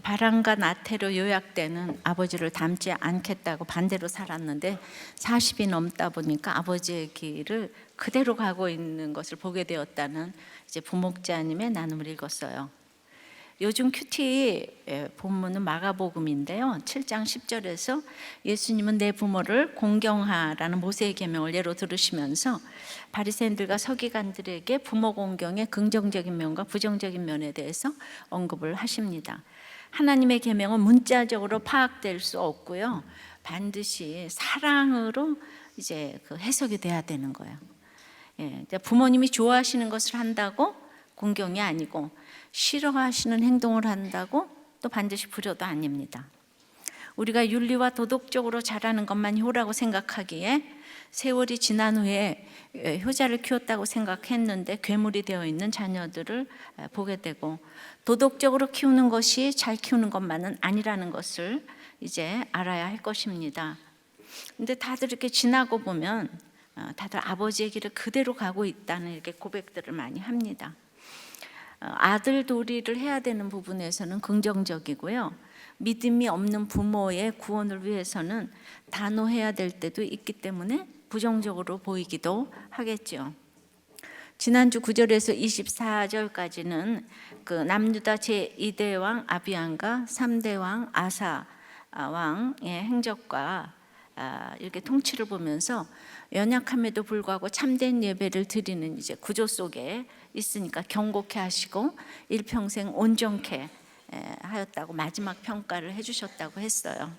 바람과 나태로 요약되는 아버지를 닮지 않겠다고 반대로 살았는데 40이 넘다 보니까 아버지의 길을 그대로 가고 있는 것을 보게 되었다는 이제 부목자님의 나눔을 읽었어요. 요즘 큐티 본문은 마가복음인데요. 7장 10절에서 예수님은 내 부모를 공경하라는 모세의 계명을 예로 들으시면서 바리새인들과 서기관들에게 부모 공경의 긍정적인 면과 부정적인 면에 대해서 언급을 하십니다. 하나님의 계명은 문자적으로 파악될 수 없고요. 반드시 사랑으로 이제 그 해석이 돼야 되는 거예요. 부모님이 좋아하시는 것을 한다고 공경이 아니고 싫어하시는 행동을 한다고 또 반드시 불효도 아닙니다. 우리가 윤리와 도덕적으로 잘하는 것만 효라고 생각하기에 세월이 지난 후에 효자를 키웠다고 생각했는데 괴물이 되어 있는 자녀들을 보게 되고, 도덕적으로 키우는 것이 잘 키우는 것만은 아니라는 것을 이제 알아야 할 것입니다. 근데 다들 이렇게 지나고 보면 다들 아버지의 길을 그대로 가고 있다는 이렇게 고백들을 많이 합니다. 아들 도리를 해야 되는 부분에서는 긍정적이고요. 믿음이 없는 부모의 구원을 위해서는 단호해야 될 때도 있기 때문에 부정적으로 보이기도 하겠죠. 지난주 9절에서 24절까지는 그 남유다 제2대 왕 아비안과 3대 왕 아사 왕의 행적과 이렇게 통치를 보면서 연약함에도 불구하고 참된 예배를 드리는 이제 구조 속에 있으니까 경고케 하시고 일평생 온전케 하였다고 마지막 평가를 해주셨다고 했어요.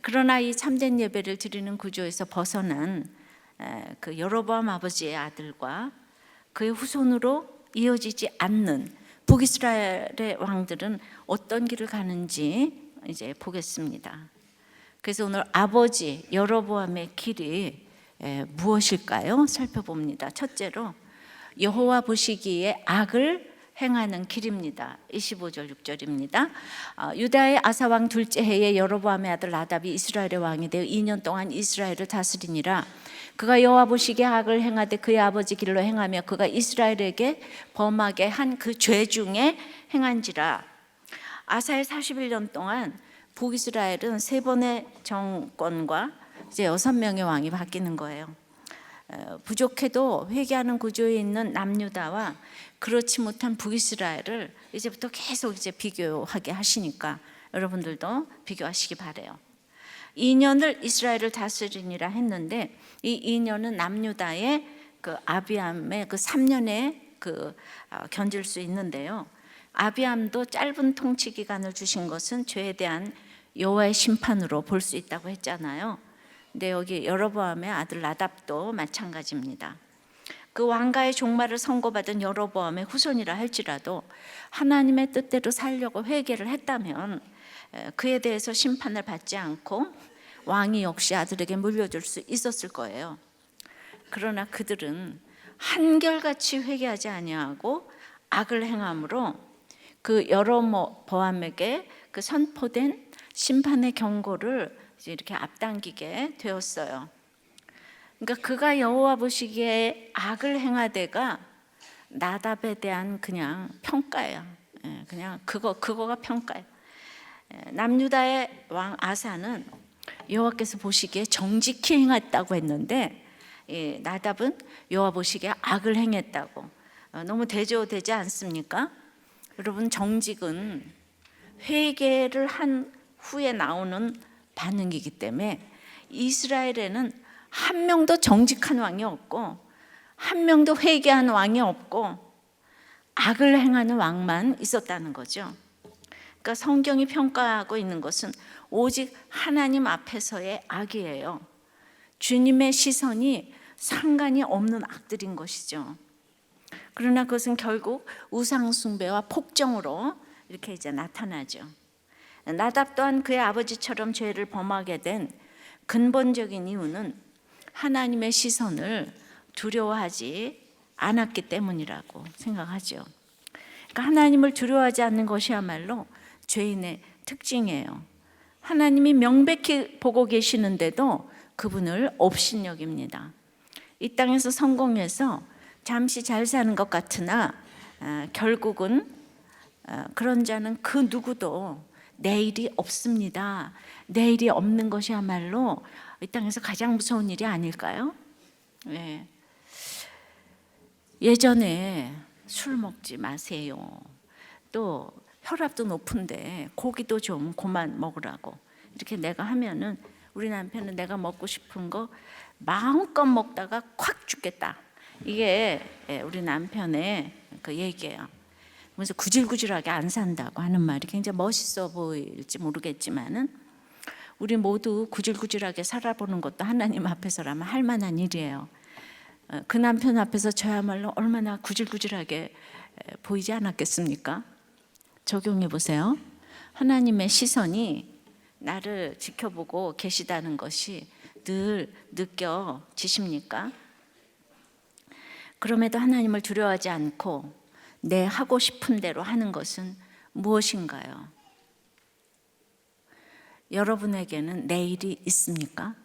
그러나 이 참된 예배를 드리는 구조에서 벗어난 그 여로보암 아버지의 아들과 그의 후손으로 이어지지 않는 북이스라엘의 왕들은 어떤 길을 가는지 이제 보겠습니다. 그래서 오늘 아버지 여로보암의 길이 무엇일까요? 살펴봅니다. 첫째로 여호와 보시기에 악을 행하는 길입니다. 25절 6절입니다. 유다의 아사 왕 둘째 해에 여로보암의 아들 나답이 이스라엘의 왕이 되어 2년 동안 이스라엘을 다스리니라. 그가 여호와 보시기에 악을 행하되 그의 아버지 길로 행하며 그가 이스라엘에게 범하게 한 그 죄 중에 행한지라. 아사의 41년 동안 북이스라엘은 3번의 정권과 이제 6명의 왕이 바뀌는 거예요. 부족해도 회개하는 구조에 있는 남유다와 그렇지 못한 북이스라엘을 이제부터 계속 이제 비교하게 하시니까 여러분들도 비교하시기 바래요. 2년을 이스라엘을 다스리니라 했는데 이 2년은 남유다의 그 아비암의 그 3년에 견딜 수 있는데요. 아비암도 짧은 통치 기간을 주신 것은 죄에 대한 여호와의 심판으로 볼 수 있다고 했잖아요. 근데 여기 여로보암의 아들 나답도 마찬가지입니다. 그 왕가의 종말을 선고받은 여로보암의 후손이라 할지라도 하나님의 뜻대로 살려고 회개를 했다면 그에 대해서 심판을 받지 않고 왕이 역시 아들에게 물려줄 수 있었을 거예요. 그러나 그들은 한결같이 회개하지 아니하고 악을 행함으로 그 여로보암에게 그 선포된 심판의 경고를 이제 이렇게 앞당기게 되었어요. 그러니까 그가 여호와 보시기에 악을 행하되가 나답에 대한 그냥 평가예요. 그냥 그거가 평가예요. 남유다의 왕 아사는 여호와께서 보시기에 정직히 행했다고 했는데 나답은 여호와 보시기에 악을 행했다고. 너무 대조되지 않습니까? 여러분, 정직은 회개를 한 후에 나오는 반응이기 때문에 이스라엘에는 한 명도 정직한 왕이 없고 한 명도 회개한 왕이 없고 악을 행하는 왕만 있었다는 거죠. 그러니까 성경이 평가하고 있는 것은 오직 하나님 앞에서의 악이에요. 주님의 시선이 상관이 없는 악들인 것이죠. 그러나 그것은 결국 우상 숭배와 폭정으로 이렇게 이제 나타나죠. 나답 또한 그의 아버지처럼 죄를 범하게 된 근본적인 이유는 하나님의 시선을 두려워하지 않았기 때문이라고 생각하죠. 그러니까 하나님을 두려워하지 않는 것이야말로 죄인의 특징이에요. 하나님이 명백히 보고 계시는데도 그분을 업신여깁니다. 이 땅에서 성공해서 잠시 잘 사는 것 같으나 결국은 그런 자는 그 누구도 내일이 없습니다. 내일이 없는 것이야말로 이 땅에서 가장 무서운 일이 아닐까요? 네. 예전에 술 먹지 마세요. 또 혈압도 높은데 고기도 좀 그만 먹으라고 이렇게 내가 하면은 우리 남편은 내가 먹고 싶은 거 마음껏 먹다가 콱 죽겠다. 이게 우리 남편의 그 얘기예요. 그래서 구질구질하게 안 산다고 하는 말이 굉장히 멋있어 보일지 모르겠지만은 우리 모두 구질구질하게 살아보는 것도 하나님 앞에서라면 할 만한 일이에요. 그 남편 앞에서 저야말로 얼마나 구질구질하게 보이지 않았겠습니까? 적용해 보세요. 하나님의 시선이 나를 지켜보고 계시다는 것이 늘 느껴지십니까? 그럼에도 하나님을 두려워하지 않고 내 하고 싶은 대로 하는 것은 무엇인가요? 여러분에게는 내일이 있습니까?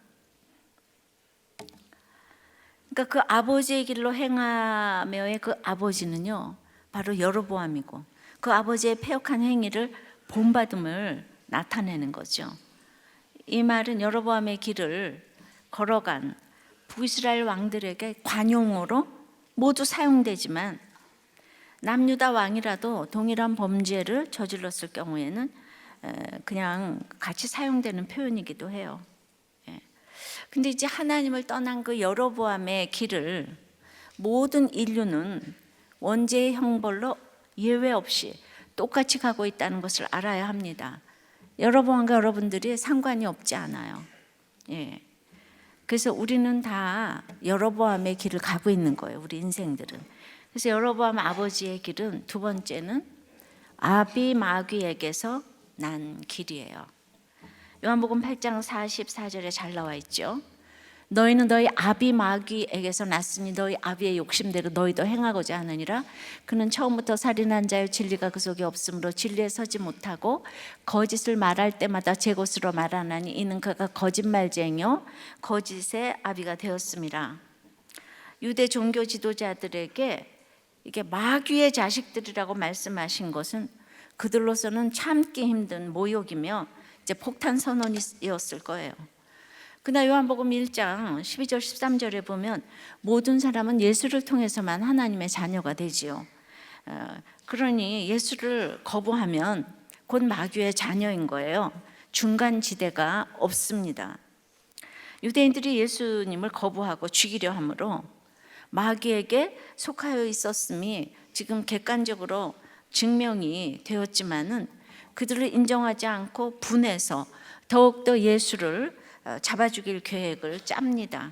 그러니까 그 아버지의 길로 행하며의 그 아버지는요, 바로 여로보암이고 그 아버지의 패역한 행위를 본받음을 나타내는 거죠. 이 말은 여로보암의 길을 걸어간 북이스라엘 왕들에게 관용으로 모두 사용되지만 남유다 왕이라도 동일한 범죄를 저질렀을 경우에는 그냥 같이 사용되는 표현이기도 해요. 근데 이제 하나님을 떠난 그 여로보암의 길을 모든 인류는 원죄의 형벌로 예외 없이 똑같이 가고 있다는 것을 알아야 합니다. 여로보암과 여러분들이 상관이 없지 않아요. 그래서 우리는 다 여로보암의 길을 가고 있는 거예요. 우리 인생들은. 그래서 여로보암 아버지의 길은 두 번째는 아비마귀에게서 난 길이에요. 요한복음 8장 44절에 잘 나와 있죠. 너희는 너희 아비마귀에게서 났으니 너희 아비의 욕심대로 너희도 행하고자 하느니라. 그는 처음부터 살인한 자요 진리가 그 속에 없으므로 진리에 서지 못하고 거짓을 말할 때마다 제 것으로 말하나니 이는 그가 거짓말쟁이요 거짓의 아비가 되었습니다. 유대 종교 지도자들에게 이게 마귀의 자식들이라고 말씀하신 것은 그들로서는 참기 힘든 모욕이며 이제 폭탄 선언이었을 거예요. 그러나 요한복음 1장 12절 13절에 보면 모든 사람은 예수를 통해서만 하나님의 자녀가 되지요. 그러니 예수를 거부하면 곧 마귀의 자녀인 거예요. 중간 지대가 없습니다. 유대인들이 예수님을 거부하고 죽이려 함으로 마귀에게 속하여 있었음이 지금 객관적으로 증명이 되었지만은 그들을 인정하지 않고 분해서 더욱더 예수를 잡아 죽일 계획을 짭니다.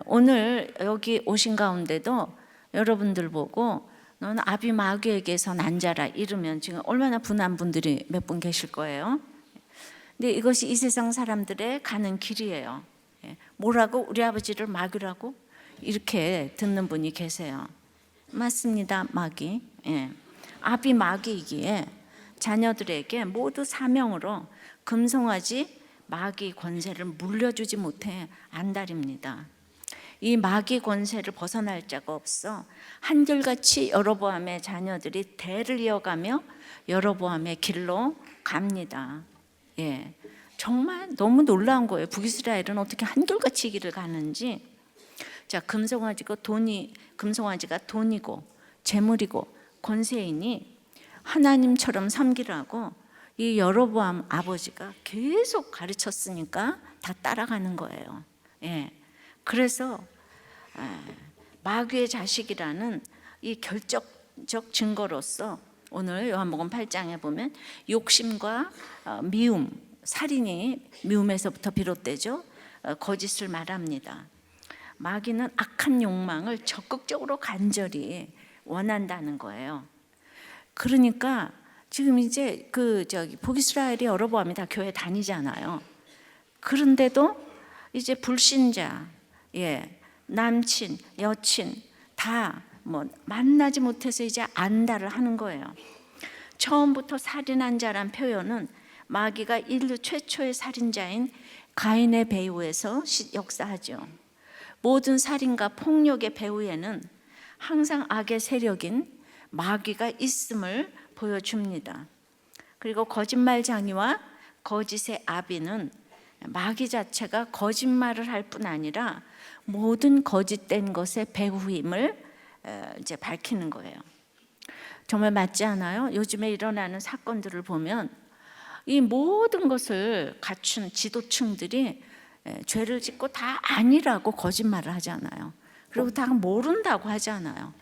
오늘 여기 오신 가운데도 여러분들 보고 너는 아비마귀에게서 난 자라 이러면 지금 얼마나 분한 분들이 몇 분 계실 거예요. 근데 이것이 이 세상 사람들의 가는 길이에요. 뭐라고? 우리 아버지를 마귀라고? 이렇게 듣는 분이 계세요. 맞습니다. 마귀. 아비 마귀이기에 자녀들에게 모두 사명으로 금송아지 마귀 권세를 물려주지 못해 안달입니다. 이 마귀 권세를 벗어날 자가 없어 한결같이 여로보암의 자녀들이 대를 이어가며 여로보암의 길로 갑니다. 정말 너무 놀라운 거예요. 북이스라엘은 어떻게 한결같이 이 길을 가는지. 자, 금송아지가 돈이고 재물이고 권세이니 하나님처럼 섬기라고 이 여로보암 아버지가 계속 가르쳤으니까 다 따라가는 거예요. 그래서 마귀의 자식이라는 이 결정적 증거로서 오늘 요한복음 8장에 보면 욕심과 미움, 살인이 미움에서부터 비롯되죠. 거짓을 말합니다. 마귀는 악한 욕망을 적극적으로 간절히 원한다는 거예요. 그러니까 지금 이제 북이스라엘이 여로보암이 다 교회 다니잖아요. 그런데도 이제 불신자, 남친, 여친 다 만나지 못해서 이제 안달을 하는 거예요. 처음부터 살인한 자란 표현은 마귀가 인류 최초의 살인자인 가인의 배후에서 역사하죠. 모든 살인과 폭력의 배후에는 항상 악의 세력인 마귀가 있음을 보여줍니다. 그리고 거짓말장이와 거짓의 아비는 마귀 자체가 거짓말을 할 뿐 아니라 모든 거짓된 것의 배후임을 이제 밝히는 거예요. 정말 맞지 않아요? 요즘에 일어나는 사건들을 보면 이 모든 것을 갖춘 지도층들이 죄를 짓고 다 아니라고 거짓말을 하잖아요. 그리고 다 모른다고 하잖아요.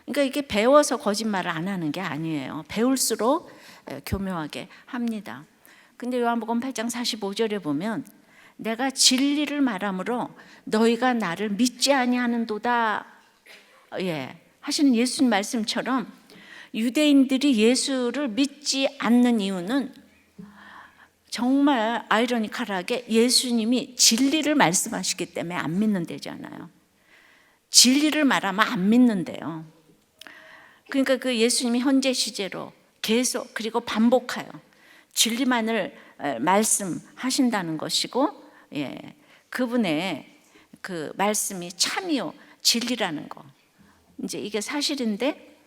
그러니까 이게 배워서 거짓말을 안 하는 게 아니에요. 배울수록 교묘하게 합니다. 근데 요한복음 8장 45절에 보면 내가 진리를 말함으로 너희가 나를 믿지 아니하는도다 하시는 예수님 말씀처럼 유대인들이 예수를 믿지 않는 이유는 정말 아이러니컬하게 예수님이 진리를 말씀하시기 때문에 안 믿는 데잖아요. 진리를 말하면 안 믿는데요. 그러니까 그 예수님이 현재 시제로 계속 그리고 반복하여 진리만을 말씀하신다는 것이고, 그분의 그 말씀이 참이요 진리라는 거. 이제 이게 사실인데,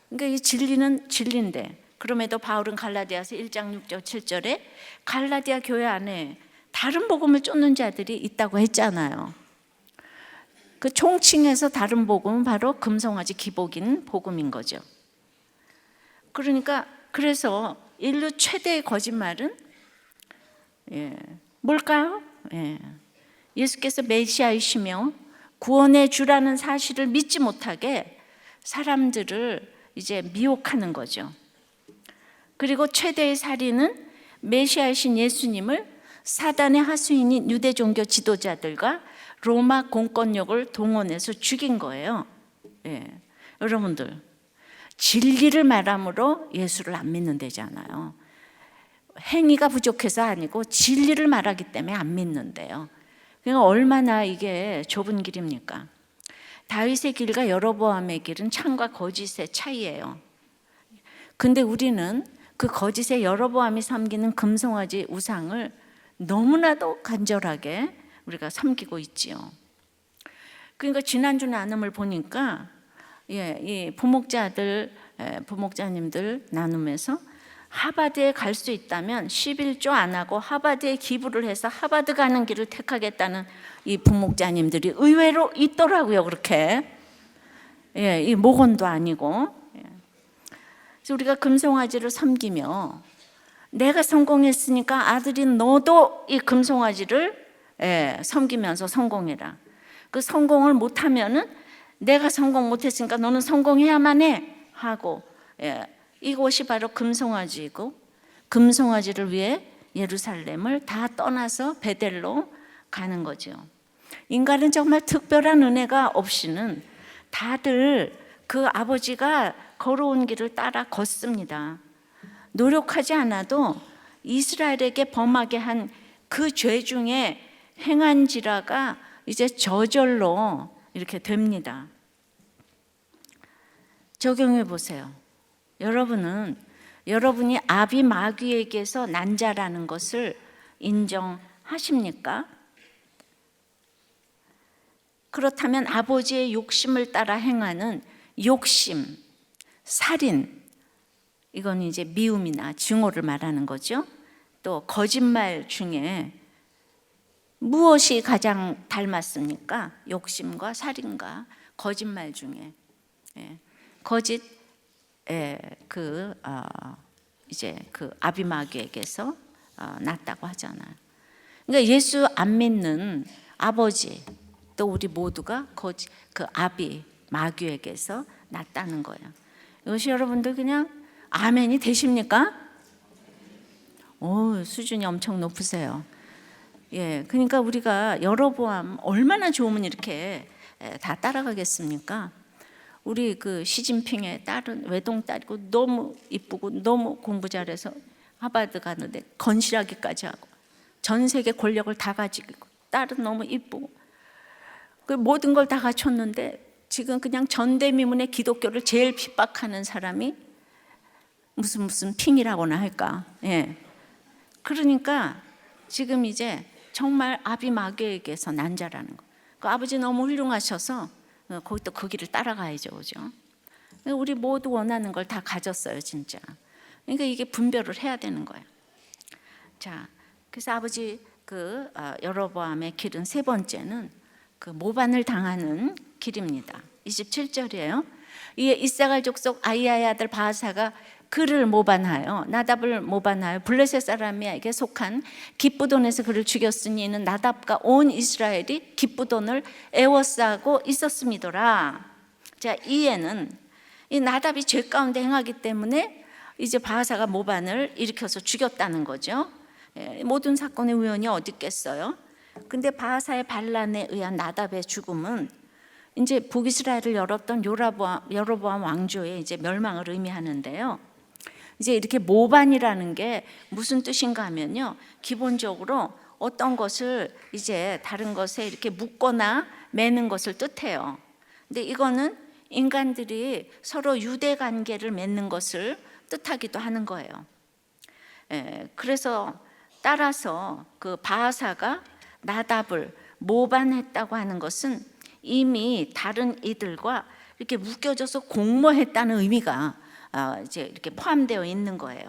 그러니까 이 진리는 진리인데, 그럼에도 바울은 갈라디아서 1장 6절 7절에 갈라디아 교회 안에 다른 복음을 쫓는 자들이 있다고 했잖아요. 그 총칭해서 다른 복음은 바로 금송아지 기복인 복음인 거죠. 그러니까 그래서 인류 최대의 거짓말은 뭘까요? 예수께서 메시아이시며 구원의 주라는 사실을 믿지 못하게 사람들을 이제 미혹하는 거죠. 그리고 최대의 살인은 메시아이신 예수님을 사단의 하수인인 유대 종교 지도자들과 로마 공권력을 동원해서 죽인 거예요. 여러분들 진리를 말함으로 예수를 안 믿는 데잖아요. 행위가 부족해서 아니고 진리를 말하기 때문에 안 믿는데요. 그러니까 얼마나 이게 좁은 길입니까? 다윗의 길과 여로보암의 길은 참과 거짓의 차이예요. 근데 우리는 그 거짓의 여로보암이 섬기는 금송아지 우상을 너무나도 간절하게 우리가 섬기고 있지요. 그러니까 지난주 나눔을 보니까 이 부목자님들 나눔에서 하버드에 갈 수 있다면 11조 안 하고 하버드에 기부를 해서 하버드 가는 길을 택하겠다는 이 부목자님들이 의외로 있더라고요. 그렇게 이 목원도 아니고. 그래서 우리가 금송아지를 섬기며 내가 성공했으니까 아들인 너도 이 금송아지를 섬기면서 성공해라. 그 성공을 못하면은 내가 성공 못했으니까 너는 성공해야만 해 하고, 이곳이 바로 금송아지이고 금송아지를 위해 예루살렘을 다 떠나서 베델로 가는 거죠. 인간은 정말 특별한 은혜가 없이는 다들 그 아버지가 걸어온 길을 따라 걷습니다. 노력하지 않아도 이스라엘에게 범하게 한 그 죄 중에 행한지라가 이제 저절로 이렇게 됩니다. 적용해 보세요. 여러분이 아비 마귀에게서 난 자라는 것을 인정하십니까? 그렇다면 아버지의 욕심을 따라 행하는 욕심, 살인, 이건 이제 미움이나 증오를 말하는 거죠. 또 거짓말 중에 무엇이 가장 닮았습니까? 욕심과 살인과 거짓말 중에 거짓 이제 그 아비마귀에게서 났다고 하잖아요. 그러니까 예수 안 믿는 아버지 또 우리 모두가 거짓 그 아비 마귀에게서 났다는 거예요. 이것이 여러분들 그냥 아멘이 되십니까? 오, 수준이 엄청 높으세요. 그러니까 우리가 여로보암 얼마나 좋으면 이렇게 다 따라가겠습니까? 우리 그 시진핑의 딸은 외동딸이고 너무 이쁘고 너무 공부 잘해서 하버드 가는데 건실하기까지 하고 전 세계 권력을 다 가지고 딸은 너무 이쁘고 그 모든 걸 다 갖췄는데 지금 그냥 전대미문의 기독교를 제일 핍박하는 사람이 무슨 핑이라고나 할까? 그러니까 지금 이제 정말 아비 마귀에게서 난 자라는 거. 그 아버지 너무 훌륭하셔서 거기 또 그 길을 따라가야죠, 그죠? 우리 모두 원하는 걸 다 가졌어요, 진짜. 그러니까 이게 분별을 해야 되는 거예요. 자, 그래서 아버지 여로보암의 길은 세 번째는 그 모반을 당하는 길입니다. 27절이에요. 이에 이사갈 족속 아이야의 아들 바하사가 그를 모반하여 나답을 모반하여 블레셋 사람에게 속한 기브돈에서 그를 죽였으니 이는 나답과 온 이스라엘이 기브돈을 애워싸고 있었음이더라. 자, 이에는 이 나답이 죄 가운데 행하기 때문에 이제 바하사가 모반을 일으켜서 죽였다는 거죠. 모든 사건의 우연이 어디 있겠어요? 근데 바하사의 반란에 의한 나답의 죽음은 이제 북이스라엘을 열었던 여로보암 왕조의 이제 멸망을 의미하는데요. 이제 이렇게 모반이라는 게 무슨 뜻인가 하면요, 기본적으로 어떤 것을 이제 다른 것에 이렇게 묶거나 매는 것을 뜻해요. 근데 이거는 인간들이 서로 유대 관계를 맺는 것을 뜻하기도 하는 거예요. 그래서 따라서 그 바하사가 나답을 모반했다고 하는 것은 이미 다른 이들과 이렇게 묶여져서 공모했다는 의미가 이제 이렇게 포함되어 있는 거예요.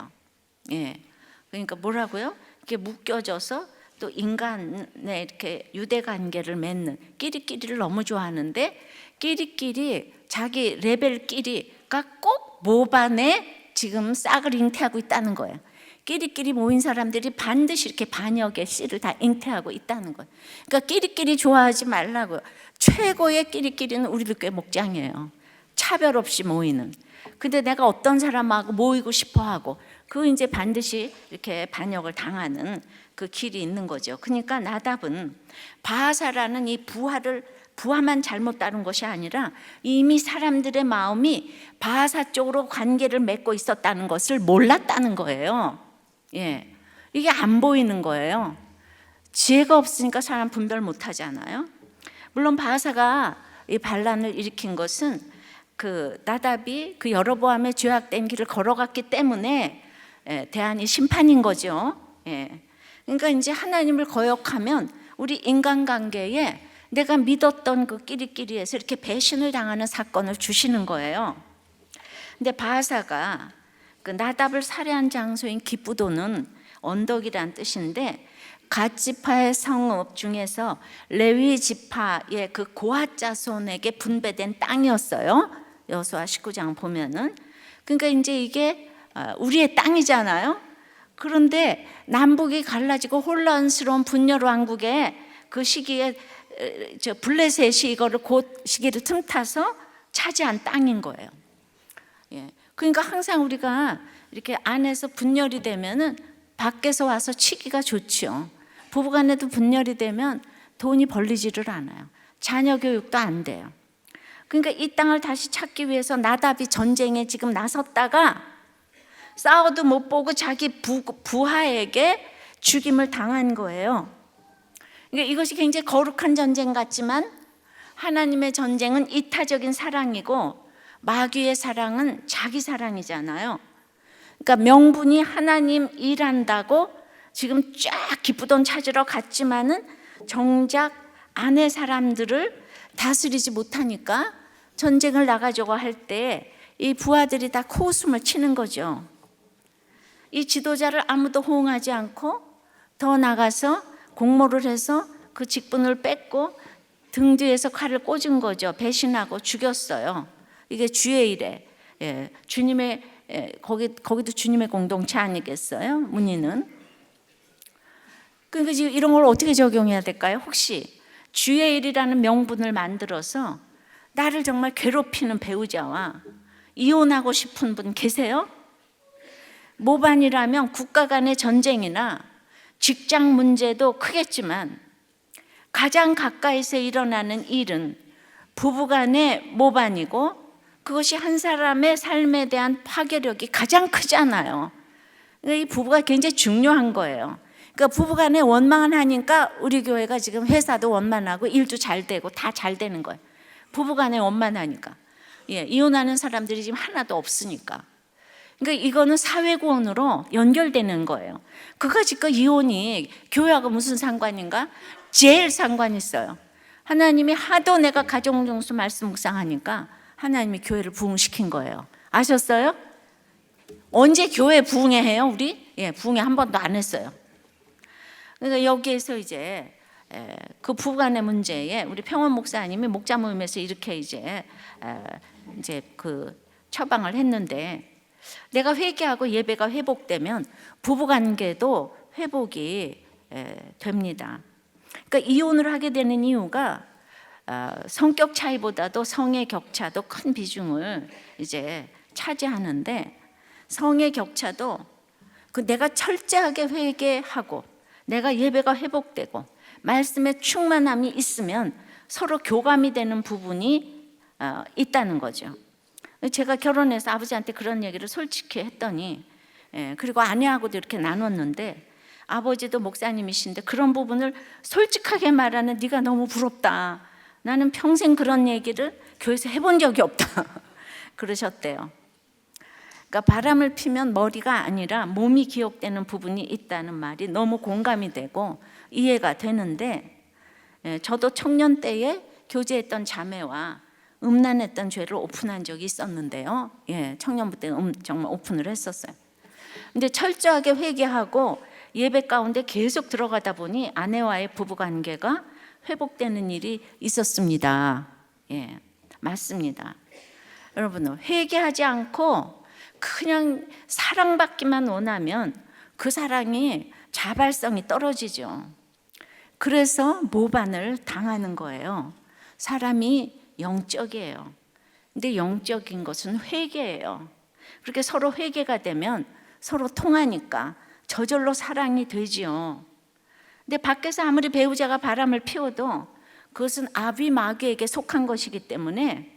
그러니까 뭐라고요? 이렇게 묶여져서 또 인간의 이렇게 유대 관계를 맺는, 끼리끼리를 너무 좋아하는데 끼리끼리 자기 레벨끼리가 꼭 모반에 지금 싹을 잉태하고 있다는 거예요. 끼리끼리 모인 사람들이 반드시 이렇게 반역의 씨를 다 잉태하고 있다는 거예요. 그러니까 끼리끼리 좋아하지 말라고요. 최고의 끼리끼리는 우리들 꽤 목장이에요. 차별 없이 모이는. 근데 내가 어떤 사람하고 모이고 싶어 하고, 그 이제 반드시 이렇게 반역을 당하는 그 길이 있는 거죠. 그러니까 나답은 바하사라는 이 부하만 잘못 따른 것이 아니라 이미 사람들의 마음이 바하사 쪽으로 관계를 맺고 있었다는 것을 몰랐다는 거예요. 이게 안 보이는 거예요. 지혜가 없으니까 사람 분별 못 하잖아요. 물론 바하사가 이 반란을 일으킨 것은 그 나답이 그 여로보암의 죄악된 길을 걸어갔기 때문에 대한 이 심판인 거죠. 그러니까 이제 하나님을 거역하면 우리 인간관계에 내가 믿었던 그 끼리끼리에서 이렇게 배신을 당하는 사건을 주시는 거예요. 근데 바하사가 그 나답을 살해한 장소인 기브돈은 언덕이란 뜻인데 갓 지파의 성읍 중에서 레위 지파의 그 고핫 자손에게 분배된 땅이었어요. 여호수아 19장 보면은. 그러니까 이제 이게 우리의 땅이잖아요. 그런데 남북이 갈라지고 혼란스러운 분열 왕국의 그 시기에 블레셋이 이거를 그 시기를 틈타서 차지한 땅인 거예요. 그러니까 항상 우리가 이렇게 안에서 분열이 되면은 밖에서 와서 치기가 좋죠. 부부간에도 분열이 되면 돈이 벌리지를 않아요. 자녀 교육도 안 돼요. 그러니까 이 땅을 다시 찾기 위해서 나답이 전쟁에 지금 나섰다가 싸워도 못 보고 자기 부하에게 죽임을 당한 거예요. 그러니까 이것이 굉장히 거룩한 전쟁 같지만 하나님의 전쟁은 이타적인 사랑이고 마귀의 사랑은 자기 사랑이잖아요. 그러니까 명분이 하나님 일한다고 지금 쫙 기쁘던 찾으러 갔지만은 정작 아내 사람들을 다스리지 못하니까 전쟁을 나가자고 할 때 이 부하들이 다 코웃음을 치는 거죠. 이 지도자를 아무도 호응하지 않고 더 나가서 공모를 해서 그 직분을 뺏고 등 뒤에서 칼을 꽂은 거죠. 배신하고 죽였어요. 이게 주의 일에 주님의 거기도 주님의 공동체 아니겠어요? 문의는. 그러니까 지금 이런 걸 어떻게 적용해야 될까요? 혹시 주의 일이라는 명분을 만들어서 나를 정말 괴롭히는 배우자와 이혼하고 싶은 분 계세요? 모반이라면 국가 간의 전쟁이나 직장 문제도 크겠지만 가장 가까이서 일어나는 일은 부부간의 모반이고 그것이 한 사람의 삶에 대한 파괴력이 가장 크잖아요. 이 부부가 굉장히 중요한 거예요. 그러니까 부부간에 원망을 하니까 우리 교회가 지금 회사도 원만하고 일도 잘 되고 다 잘 되는 거예요. 부부간에 원만하니까. 이혼하는 사람들이 지금 하나도 없으니까. 그러니까 이거는 사회구원으로 연결되는 거예요. 그까짓 거 이혼이 교회하고 무슨 상관인가? 제일 상관 있어요. 하나님이 하도 내가 가정정수 말씀 묵상하니까 하나님이 교회를 부흥시킨 거예요. 아셨어요? 언제 교회 부흥회 해요, 우리? 예, 부흥회 한 번도 안 했어요. 그러니까 여기에서 이제 그 부부간의 문제에 우리 평원 목사님이 목자 모임에서 이렇게 이제 그 처방을 했는데, 내가 회개하고 예배가 회복되면 부부관계도 회복이 됩니다. 그러니까 이혼을 하게 되는 이유가 성격 차이보다도 성의 격차도 큰 비중을 이제 차지하는데, 성의 격차도 내가 철저하게 회개하고 내가 예배가 회복되고 말씀의 충만함이 있으면 서로 교감이 되는 부분이 있다는 거죠. 제가 결혼해서 아버지한테 그런 얘기를 솔직히 했더니, 그리고 아내하고도 이렇게 나눴는데, 아버지도 목사님이신데 그런 부분을 솔직하게 말하는 네가 너무 부럽다. 나는 평생 그런 얘기를 교회에서 해본 적이 없다. 그러셨대요. 그러니까 바람을 피면 머리가 아니라 몸이 기억되는 부분이 있다는 말이 너무 공감이 되고 이해가 되는데, 저도 청년 때에 교제했던 자매와 음란했던 죄를 오픈한 적이 있었는데요. 청년부 때 정말 오픈을 했었어요. 근데 철저하게 회개하고 예배 가운데 계속 들어가다 보니 아내와의 부부관계가 회복되는 일이 있었습니다. 맞습니다. 여러분, 회개하지 않고 그냥 사랑받기만 원하면 그 사랑이 자발성이 떨어지죠. 그래서 모반을 당하는 거예요. 사람이 영적이에요. 근데 영적인 것은 회개예요. 그렇게 서로 회개가 되면 서로 통하니까 저절로 사랑이 되지요. 근데 밖에서 아무리 배우자가 바람을 피워도 그것은 아비 마귀에게 속한 것이기 때문에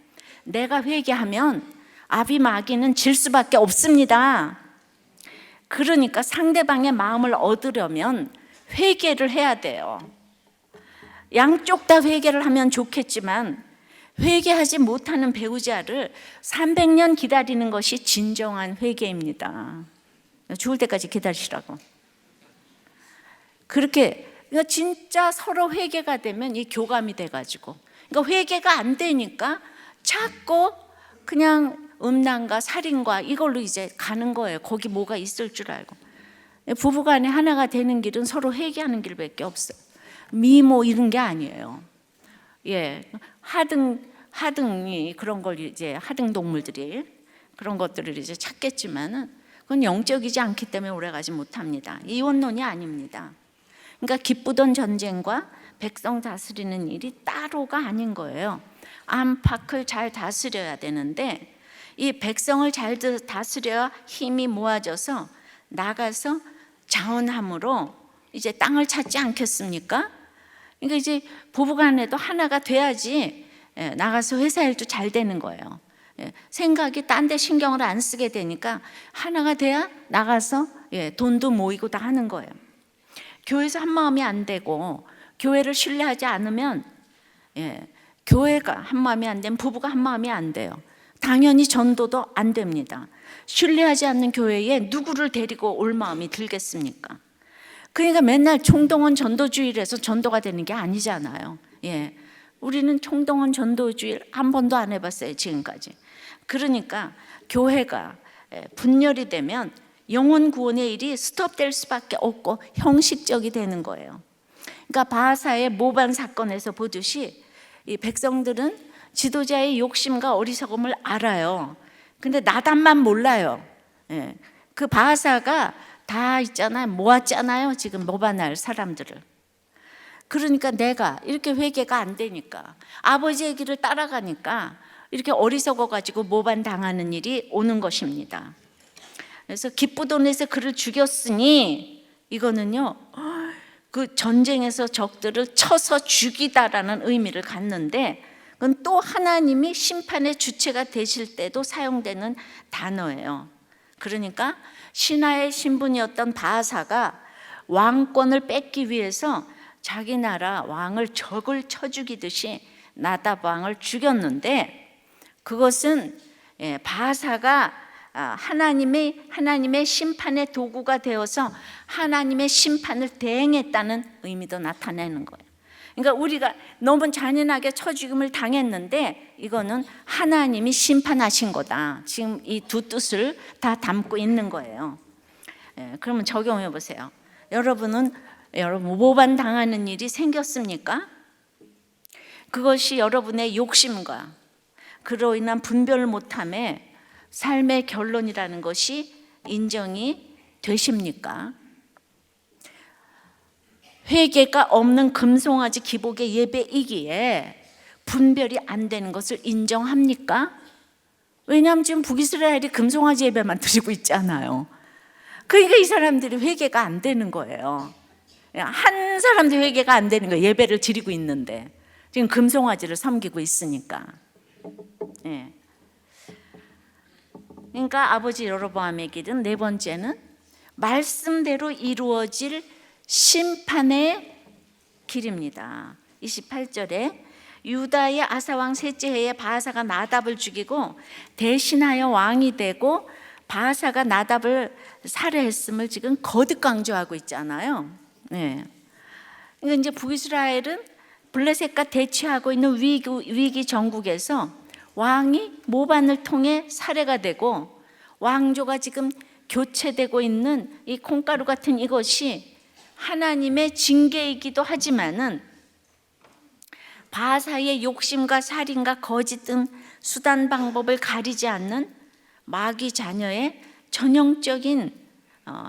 내가 회개하면 아비 마귀는 질 수밖에 없습니다. 그러니까 상대방의 마음을 얻으려면 회개를 해야 돼요. 양쪽 다 회개를 하면 좋겠지만 회개하지 못하는 배우자를 300년 기다리는 것이 진정한 회개입니다. 죽을 때까지 기다리시라고. 그렇게 진짜 서로 회개가 되면 이 교감이 돼가지고, 그러니까 회개가 안 되니까 자꾸 그냥 음란과 살인과 이걸로 이제 가는 거예요. 거기 뭐가 있을 줄 알고. 부부간에 하나가 되는 길은 서로 회개하는 길밖에 없어요. 미모 이런 게 아니에요. 하등이 그런 걸 이제 하등 동물들이 그런 것들을 이제 찾겠지만은 그건 영적이지 않기 때문에 오래가지 못합니다. 이원론이 아닙니다. 그러니까 기쁘던 전쟁과 백성 다스리는 일이 따로가 아닌 거예요. 안팎을 잘 다스려야 되는데 이 백성을 잘 다스려야 힘이 모아져서 나가서 자원함으로 이제 땅을 찾지 않겠습니까? 그러니까 이제 부부간에도 하나가 돼야지 나가서 회사 일도 잘 되는 거예요. 생각이 딴 데 신경을 안 쓰게 되니까 하나가 돼야 나가서 돈도 모이고 다 하는 거예요. 교회에서 한 마음이 안 되고 교회를 신뢰하지 않으면 교회가 한 마음이 안 되면 부부가 한 마음이 안 돼요. 당연히 전도도 안 됩니다. 신뢰하지 않는 교회에 누구를 데리고 올 마음이 들겠습니까? 그러니까 맨날 총동원 전도주의를 해서 전도가 되는 게 아니잖아요. 우리는 총동원 전도주의 한 번도 안 해봤어요, 지금까지. 그러니까 교회가 분열이 되면 영혼 구원의 일이 스톱될 수밖에 없고 형식적이 되는 거예요. 그러니까 바하사의 모반 사건에서 보듯이 이 백성들은 지도자의 욕심과 어리석음을 알아요. 근데 나단만 몰라요. 그 바하사가 다 있잖아요. 모았잖아요. 지금 모반할 사람들을. 그러니까 내가 이렇게 회개가 안 되니까 아버지의 길을 따라가니까 이렇게 어리석어 가지고 모반 당하는 일이 오는 것입니다. 그래서 기쁘돈에서 그를 죽였으니 이거는요, 그 전쟁에서 적들을 쳐서 죽이다라는 의미를 갖는데, 그건 또 하나님이 심판의 주체가 되실 때도 사용되는 단어예요. 그러니까 신하의 신분이었던 바하사가 왕권을 뺏기 위해서 자기 나라 왕을 적을 쳐 죽이듯이 나답 왕을 죽였는데, 그것은 바하사가 하나님의 심판의 도구가 되어서 하나님의 심판을 대행했다는 의미도 나타내는 거예요. 그러니까 우리가 너무 잔인하게 쳐죽음을 당했는데 이거는 하나님이 심판하신 거다. 지금 이 두 뜻을 다 담고 있는 거예요. 그러면 적용해 보세요. 여러분 모반 당하는 일이 생겼습니까? 그것이 여러분의 욕심과 그로 인한 분별 못함의 삶의 결론이라는 것이 인정이 되십니까? 회개가 없는 금송아지 기복의 예배이기에 분별이 안 되는 것을 인정합니까? 왜냐하면 지금 북이스라엘이 금송아지 예배만 드리고 있잖아요. 그러니까 이 사람들이 회개가 안 되는 거예요. 한 사람도 회개가 안 되는 거예요. 예배를 드리고 있는데 지금 금송아지를 섬기고 있으니까. 예. 그러니까 아버지 여로보암의 길은 네 번째는 말씀대로 이루어질 심판의 길입니다. 28절에 유다의 아사왕 셋째 해에 바하사가 나답을 죽이고 대신하여 왕이 되고 바하사가 나답을 살해했음을 지금 거듭 강조하고 있잖아요. 네. 그러니까 이제 북이스라엘은 블레셋과 대치하고 있는 위기 정국에서 왕이 모반을 통해 살해가 되고 왕조가 지금 교체되고 있는 이 콩가루 같은 이것이 하나님의 징계이기도 하지만은 바하사의 욕심과 살인과 거짓 등 수단 방법을 가리지 않는 마귀 자녀의 전형적인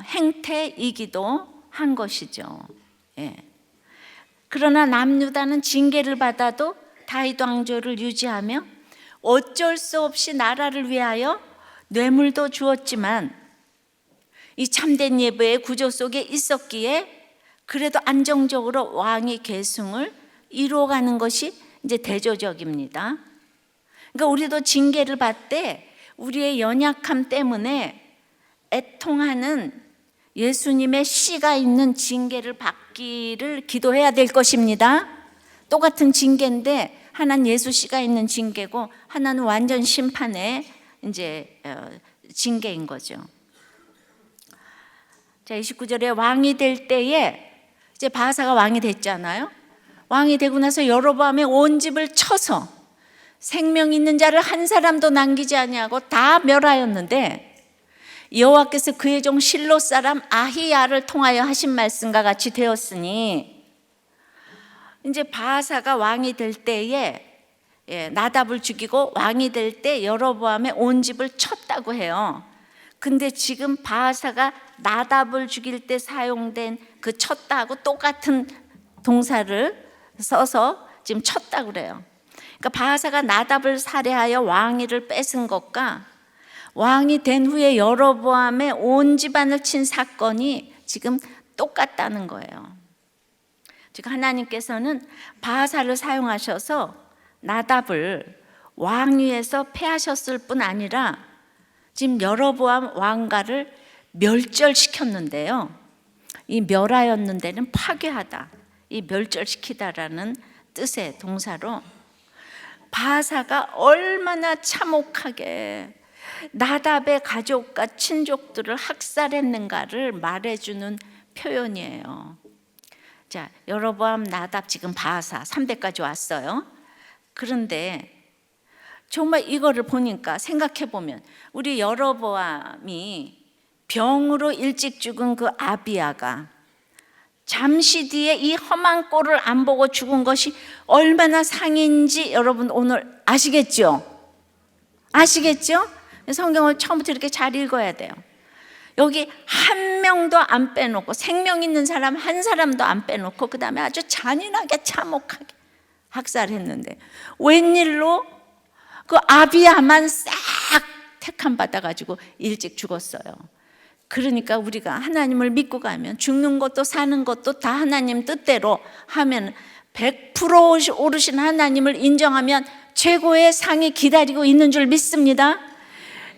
행태이기도 한 것이죠. 예. 그러나 남유다는 징계를 받아도 다윗 왕조를 유지하며 어쩔 수 없이 나라를 위하여 뇌물도 주었지만 이 참된 예배의 구조 속에 있었기에 그래도 안정적으로 왕의 계승을 이루어가는 것이 이제 대조적입니다. 그러니까 우리도 징계를 받되 우리의 연약함 때문에 애통하는 예수님의 씨가 있는 징계를 받기를 기도해야 될 것입니다. 똑같은 징계인데 하나는 예수 씨가 있는 징계고 하나는 완전 심판의 이제 징계인 거죠. 자, 29절에 왕이 될 때에 이제 바하사가 왕이 됐잖아요. 왕이 되고 나서 여로보암의 온 집을 쳐서 생명 있는 자를 한 사람도 남기지 아니하고 다 멸하였는데 여호와께서 그의 종 실로 사람 아히야를 통하여 하신 말씀과 같이 되었으니 이제 바하사가 왕이 될 때에 나답을 죽이고 왕이 될 때 여로보암의 온 집을 쳤다고 해요. 근데 지금 바하사가 나답을 죽일 때 사용된 그 쳤다하고 똑같은 동사를 써서 지금 쳤다고 그래요. 그러니까 바하사가 나답을 살해하여 왕위를 뺏은 것과 왕이 된 후에 여로보암의 온 집안을 친 사건이 지금 똑같다는 거예요. 즉 하나님께서는 바하사를 사용하셔서 나답을 왕위에서 패하셨을 뿐 아니라 지금 여로보암 왕가를 멸절시켰는데요. 이 멸하였는데는 파괴하다, 이 멸절시키다라는 뜻의 동사로 바하사가 얼마나 참혹하게 나답의 가족과 친족들을 학살했는가를 말해주는 표현이에요. 자, 여로보암, 나답, 지금 바하사 3대까지 왔어요. 그런데 정말 이거를 보니까 생각해보면 우리 여로보암이 병으로 일찍 죽은 그 아비야가 잠시 뒤에 이 험한 꼴을 안 보고 죽은 것이 얼마나 상인지 여러분 오늘 아시겠죠? 아시겠죠? 성경을 처음부터 이렇게 잘 읽어야 돼요. 여기 한 명도 안 빼놓고 생명 있는 사람 한 사람도 안 빼놓고 그 다음에 아주 잔인하게 참혹하게 학살했는데 웬일로 그 아비야만 싹 택함 받아가지고 일찍 죽었어요. 그러니까 우리가 하나님을 믿고 가면 죽는 것도 사는 것도 다 하나님 뜻대로 하면 100% 오르신 하나님을 인정하면 최고의 상이 기다리고 있는 줄 믿습니다.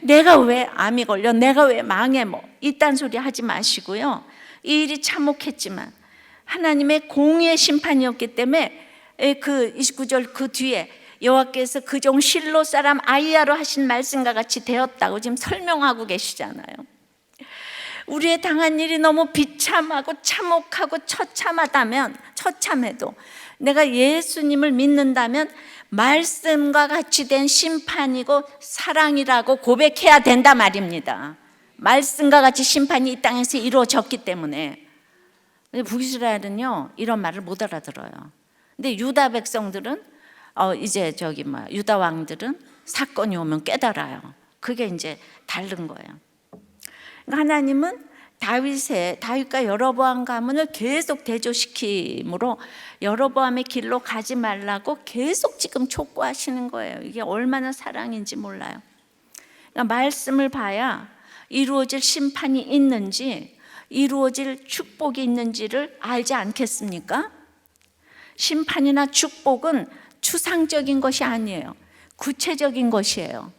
내가 왜 암이 걸려, 내가 왜 망해, 뭐 이딴 소리 하지 마시고요. 이 일이 참혹했지만 하나님의 공의의 심판이었기 때문에 그 29절 그 뒤에 여호와께서 그 종 실로 사람 아히야로 하신 말씀과 같이 되었다고 지금 설명하고 계시잖아요. 우리의 당한 일이 너무 비참하고 참혹하고 처참해도 내가 예수님을 믿는다면 말씀과 같이 된 심판이고 사랑이라고 고백해야 된다 말입니다. 말씀과 같이 심판이 이 땅에서 이루어졌기 때문에. 북이스라엘은요 이런 말을 못 알아들어요. 근데 유다 백성들은 유다 왕들은 사건이 오면 깨달아요. 그게 이제 다른 거예요. 그러니까 하나님은 다윗과 여로보암 가문을 계속 대조시킴으로 여로보암의 길로 가지 말라고 계속 지금 촉구하시는 거예요. 이게 얼마나 사랑인지 몰라요. 그러니까 말씀을 봐야 이루어질 심판이 있는지 이루어질 축복이 있는지를 알지 않겠습니까? 심판이나 축복은 추상적인 것이 아니에요. 구체적인 것이에요.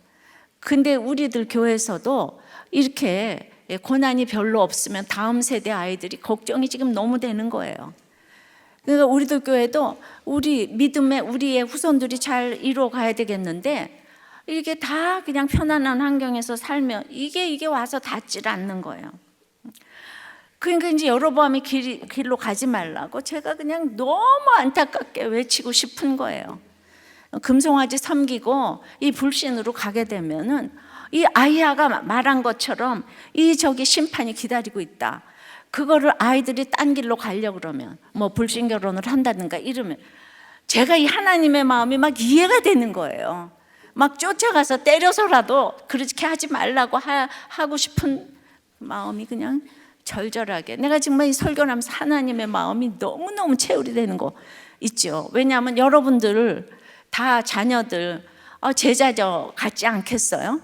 근데 우리들 교회에서도 이렇게 고난이 별로 없으면 다음 세대 아이들이 걱정이 지금 너무 되는 거예요. 그러니까 우리들 교회도 우리 믿음에 우리의 후손들이 잘 이루어 가야 되겠는데 이게 다 그냥 편안한 환경에서 살면 이게 와서 닿질 않는 거예요. 그러니까 이제 여로보암의 길로 가지 말라고 제가 그냥 너무 안타깝게 외치고 싶은 거예요. 금송아지 섬기고 이 불신으로 가게 되면은 이 아이야가 말한 것처럼 저기 심판이 기다리고 있다. 그거를 아이들이 딴 길로 가려고 그러면 뭐 불신 결혼을 한다든가 이러면 제가 이 하나님의 마음이 막 이해가 되는 거예요. 막 쫓아가서 때려서라도 그렇게 하지 말라고 하고 싶은 마음이 그냥 절절하게 내가 정말 이 설교를 하면서 하나님의 마음이 너무너무 체울이 되는 거 있죠. 왜냐하면 여러분들 다 자녀들 제자저 같지 않겠어요?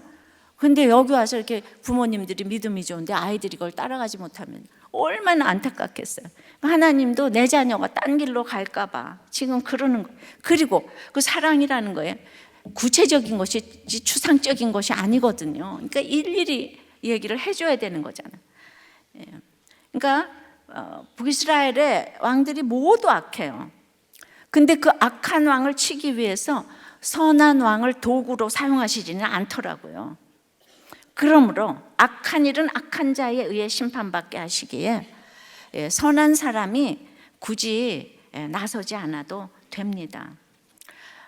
근데 여기 와서 이렇게 부모님들이 믿음이 좋은데 아이들이 그걸 따라가지 못하면 얼마나 안타깝겠어요. 하나님도 내 자녀가 딴 길로 갈까 봐 지금 그러는 거예요. 그리고 그 사랑이라는 거예요. 구체적인 것이지 추상적인 것이 아니거든요. 그러니까 일일이 얘기를 해줘야 되는 거잖아요. 그러니까 북이스라엘의 왕들이 모두 악해요. 근데 그 악한 왕을 치기 위해서 선한 왕을 도구로 사용하시지는 않더라고요. 그러므로 악한 일은 악한 자에 의해 심판받게 하시기에 선한 사람이 굳이 나서지 않아도 됩니다.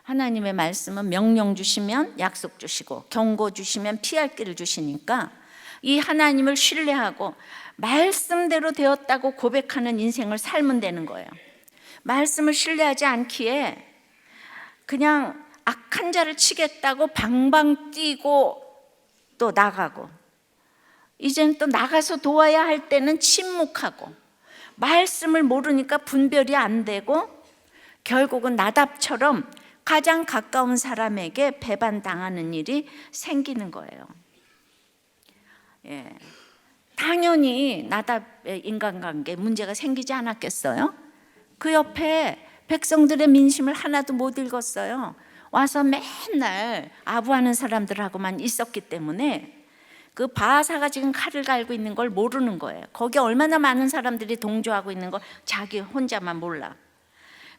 하나님의 말씀은 명령 주시면 약속 주시고 경고 주시면 피할 길을 주시니까 이 하나님을 신뢰하고 말씀대로 되었다고 고백하는 인생을 살면 되는 거예요. 말씀을 신뢰하지 않기에 그냥 악한 자를 치겠다고 방방 뛰고 또 나가고 이제는 또 나가서 도와야 할 때는 침묵하고 말씀을 모르니까 분별이 안 되고 결국은 나답처럼 가장 가까운 사람에게 배반당하는 일이 생기는 거예요. 당연히 나답의 인간관계에 문제가 생기지 않았겠어요? 그 옆에 백성들의 민심을 하나도 못 읽었어요. 와서 맨날 아부하는 사람들하고만 있었기 때문에 그 바하사가 지금 칼을 갈고 있는 걸 모르는 거예요. 거기 얼마나 많은 사람들이 동조하고 있는 걸 자기 혼자만 몰라.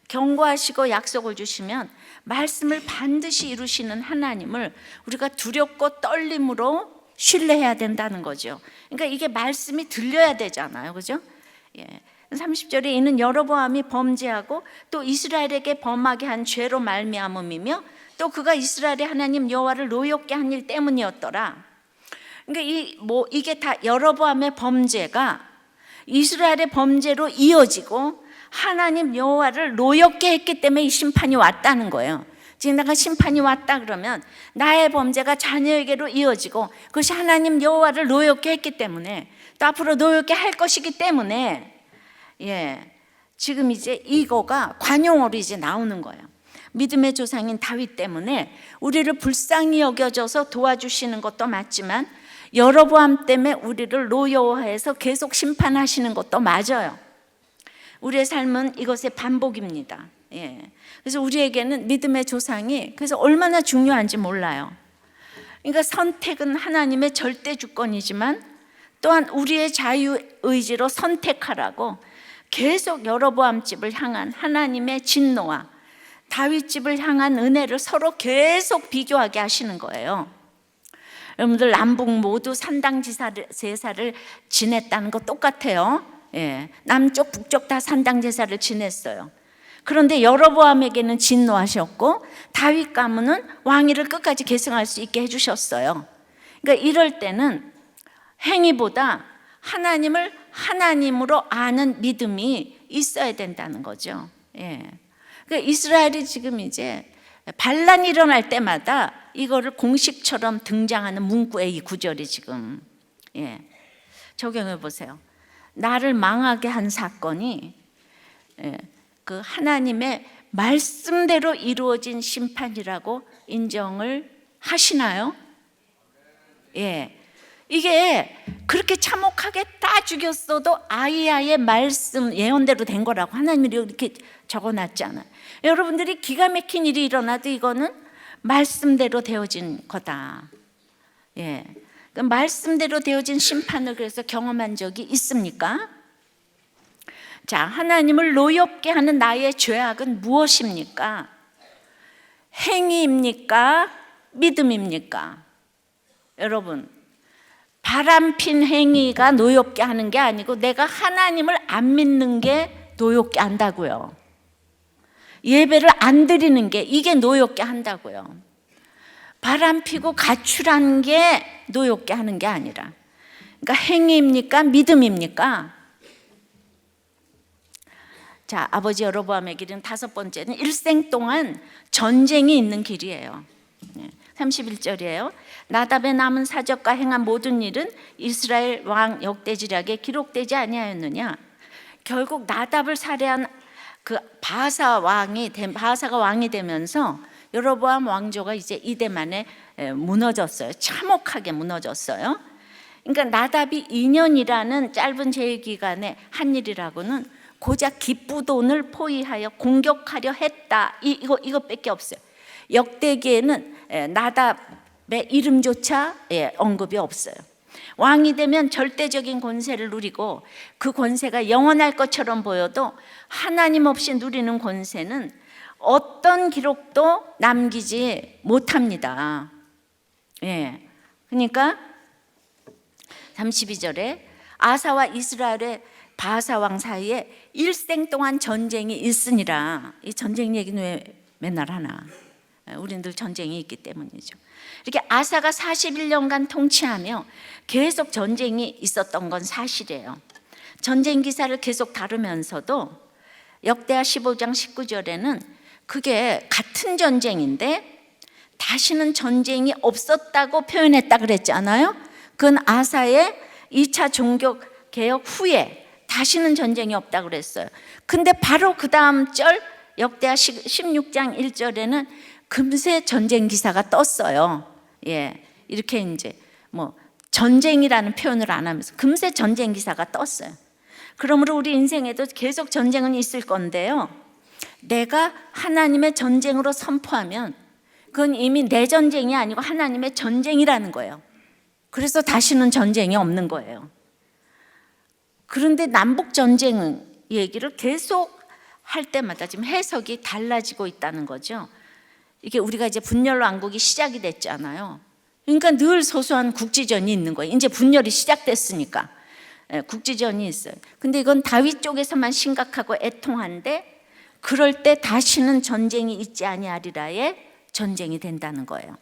경고하시고 약속을 주시면 말씀을 반드시 이루시는 하나님을 우리가 두렵고 떨림으로 신뢰해야 된다는 거죠. 그러니까 이게 말씀이 들려야 되잖아요. 그죠? 30절에 이는 여로보암이 범죄하고 또 이스라엘에게 범하게 한 죄로 말미암음이며 또 그가 이스라엘의 하나님 여호와를 노엽게 한 일 때문이었더라. 그러니까 이게 다 여로보암의 범죄가 이스라엘의 범죄로 이어지고 하나님 여호와를 노엽게 했기 때문에 이 심판이 왔다는 거예요. 지금 내가 심판이 왔다 그러면 나의 범죄가 자녀에게로 이어지고 그것이 하나님 여호와를 노엽게 했기 때문에 또 앞으로 노엽게 할 것이기 때문에 지금 이제 이거가 관용어로 이제 나오는 거예요. 믿음의 조상인 다윗 때문에 우리를 불쌍히 여겨줘서 도와주시는 것도 맞지만 여로보암 때문에 우리를 노여워해서 계속 심판하시는 것도 맞아요. 우리의 삶은 이것의 반복입니다. 그래서 우리에게는 믿음의 조상이 그래서 얼마나 중요한지 몰라요. 그러니까 선택은 하나님의 절대 주권이지만 또한 우리의 자유의지로 선택하라고 계속 여로보암 집을 향한 하나님의 진노와 다윗 집을 향한 은혜를 서로 계속 비교하게 하시는 거예요. 여러분들 남북 모두 산당 제사를 지냈다는 거 똑같아요. 예, 남쪽 북쪽 다 산당 제사를 지냈어요. 그런데 여로보암에게는 진노하셨고 다윗 가문은 왕위를 끝까지 계승할 수 있게 해주셨어요. 그러니까 이럴 때는 행위보다 하나님을 하나님으로 아는 믿음이 있어야 된다는 거죠. 예. 그러니까 이스라엘이 지금 이제 반란이 일어날 때마다 이거를 공식처럼 등장하는 문구의 이 구절이 지금 적용해 보세요. 나를 망하게 한 사건이 그 하나님의 말씀대로 이루어진 심판이라고 인정을 하시나요? 예. 이게 그렇게 참혹하게 다 죽였어도 아이야의 말씀 예언대로 된 거라고 하나님이 이렇게 적어놨잖아요. 여러분들이 기가 막힌 일이 일어나도 이거는 말씀대로 되어진 거다. 예. 그 말씀대로 되어진 심판을 그래서 경험한 적이 있습니까? 자, 하나님을 노엽게 하는 나의 죄악은 무엇입니까? 행위입니까? 믿음입니까? 여러분, 바람핀 행위가 노엽게 하는 게 아니고 내가 하나님을 안 믿는 게 노엽게 한다고요. 예배를 안 드리는 게 이게 노엽게 한다고요. 바람피고 가출한 게 노엽게 하는 게 아니라, 그러니까 행위입니까? 믿음입니까? 자, 아버지 여로보암의 길은 다섯 번째는 일생 동안 전쟁이 있는 길이에요. 31절이에요. 나답의 남은 사적과 행한 모든 일은 이스라엘 왕 역대지략에 기록되지 아니하였느냐. 결국 나답을 살해한 그 바하사가 왕이 되면서 여로보암 왕조가 이제 이대 만에 무너졌어요. 참혹하게 무너졌어요. 그러니까 나답이 2년이라는 짧은 제의 기간에 한 일이라고는 고작 기쁘돈을 포위하여 공격하려 했다. 이것밖에 없어요. 역대기에는 나답의 이름조차 언급이 없어요. 왕이 되면 절대적인 권세를 누리고 그 권세가 영원할 것처럼 보여도 하나님 없이 누리는 권세는 어떤 기록도 남기지 못합니다. 예. 그러니까 32절에 아사와 이스라엘의 바하사 왕 사이에 일생 동안 전쟁이 있으니라. 이 전쟁 얘기는 왜 맨날 하나? 우리들 전쟁이 있기 때문이죠. 이렇게 아사가 41년간 통치하며 계속 전쟁이 있었던 건 사실이에요. 전쟁 기사를 계속 다루면서도 역대하 15장 19절에는 그게 같은 전쟁인데 다시는 전쟁이 없었다고 표현했다 그랬잖아요. 그건 아사의 2차 종교개혁 후에 다시는 전쟁이 없다고 그랬어요. 근데 바로 그 다음 절 역대하 16장 1절에는 금세 전쟁 기사가 떴어요. 예, 이렇게 이제 뭐 전쟁이라는 표현을 안 하면서 금세 전쟁 기사가 떴어요. 그러므로 우리 인생에도 계속 전쟁은 있을 건데요. 내가 하나님의 전쟁으로 선포하면 그건 이미 내 전쟁이 아니고 하나님의 전쟁이라는 거예요. 그래서 다시는 전쟁이 없는 거예요. 그런데 남북 전쟁 얘기를 계속 할 때마다 지금 해석이 달라지고 있다는 거죠. 이게 우리가 이제 분열 왕국이 시작이 됐잖아요. 그러니까 늘 소소한 국지전이 있는 거예요. 이제 분열이 시작됐으니까 국지전이 있어요. 근데 이건 다윗 쪽에서만 심각하고 애통한데 그럴 때 다시는 전쟁이 있지 아니하리라의 전쟁이 된다는 거예요.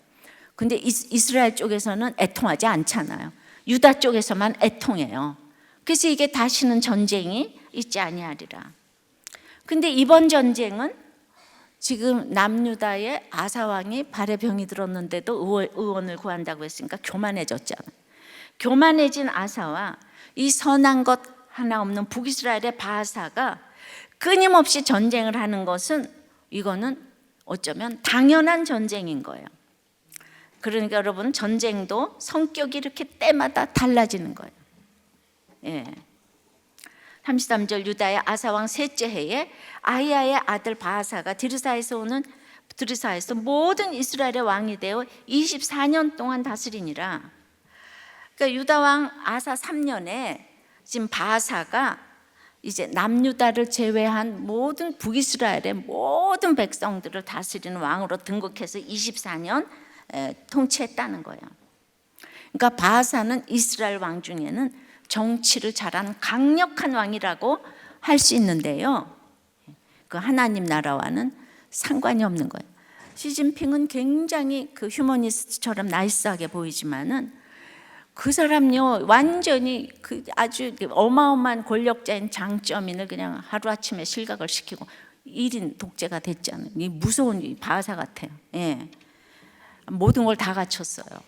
근데 이스라엘 쪽에서는 애통하지 않잖아요. 유다 쪽에서만 애통해요. 그래서 이게 다시는 전쟁이 있지 아니하리라. 근데 이번 전쟁은 지금 남유다의 아사 왕이 발에 병이 들었는데도 의원을 구한다고 했으니까 교만해졌잖아요. 교만해진 아사와 이 선한 것 하나 없는 북이스라엘의 바하사가 끊임없이 전쟁을 하는 것은 이거는 어쩌면 당연한 전쟁인 거예요. 그러니까 여러분 전쟁도 성격이 이렇게 때마다 달라지는 거예요. 예. 33절 유다의 아사왕 셋째 해에 아히야의 아들 바하사가 드르사에서 모든 이스라엘의 왕이 되어 24년 동안 다스리니라. 그러니까 유다왕 아사 3년에 지금 바하사가 이제 남유다를 제외한 모든 북이스라엘의 모든 백성들을 다스리는 왕으로 등극해서 24년 통치했다는 거예요. 그러니까 바하사는 이스라엘 왕 중에는 정치를 잘하는 강력한 왕이라고 할 수 있는데요, 그 하나님 나라와는 상관이 없는 거예요. 시진핑은 굉장히 그 휴머니스트처럼 나이스하게 보이지만은 그 사람요 완전히 그 아주 어마어마한 권력자인 장쩌민을 그냥 하루아침에 실각을 시키고 1인 독재가 됐잖아요. 이 무서운 바하사 같아요. 예. 모든 걸 다 갖췄어요.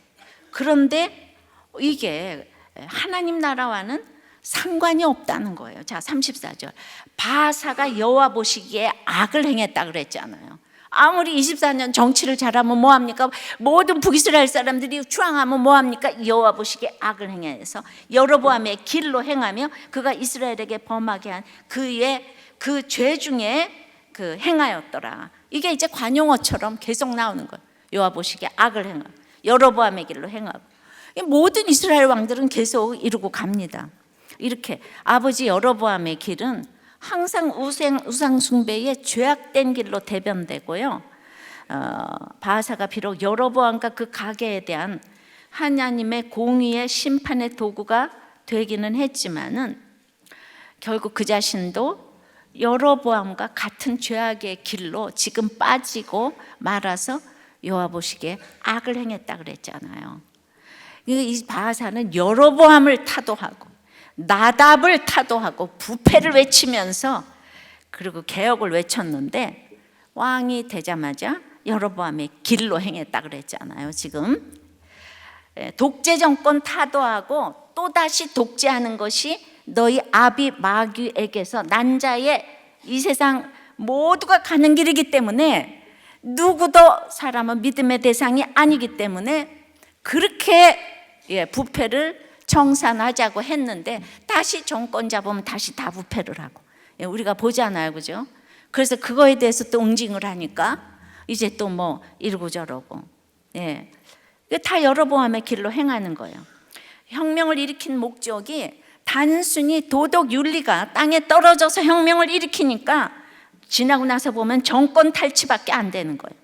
그런데 이게 하나님 나라와는 상관이 없다는 거예요. 자, 34절. 바하사가 여호와 보시기에 악을 행했다 그랬잖아요. 아무리 24년 정치를 잘하면 뭐합니까? 모든 북이스라엘 사람들이 추앙하면 뭐합니까? 여호와 보시기에 악을 행해서 여로보암의 길로 행하며 그가 이스라엘에게 범하게 한 그의 그 죄 중에 그 행하였더라. 이게 이제 관용어처럼 계속 나오는 거예요. 여호와 보시기에 악을 행하고 여로보암의 길로 행하고. 모든 이스라엘 왕들은 계속 이루고 갑니다. 이렇게 아버지 여로보암의 길은 항상 우상 숭배의 죄악된 길로 대변되고요. 바하사가 비록 여로보암과 그 가게에 대한 하나님의 공의의 심판의 도구가 되기는 했지만은 결국 그 자신도 여로보암과 같은 죄악의 길로 지금 빠지고 말아서 여호와 보시기에 악을 행했다 그랬잖아요. 이 바하사는 여로보암을 타도하고 나답을 타도하고 부패를 외치면서 그리고 개혁을 외쳤는데 왕이 되자마자 여로보암의 길로 행했다 그랬잖아요. 지금 독재 정권 타도하고 또다시 독재하는 것이 너희 아비 마귀에게서 난 자의 이 세상 모두가 가는 길이기 때문에 누구도 사람은 믿음의 대상이 아니기 때문에 그렇게 부패를 청산하자고 했는데 다시 정권 잡으면 다시 다 부패를 하고 우리가 보잖아요, 그죠? 그래서 그거에 대해서 또 응징을 하니까 이제 또 뭐 이러고 저러고, 다 여로보암의 길로 행하는 거예요. 혁명을 일으킨 목적이 단순히 도덕 윤리가 땅에 떨어져서 혁명을 일으키니까 지나고 나서 보면 정권 탈취밖에 안 되는 거예요.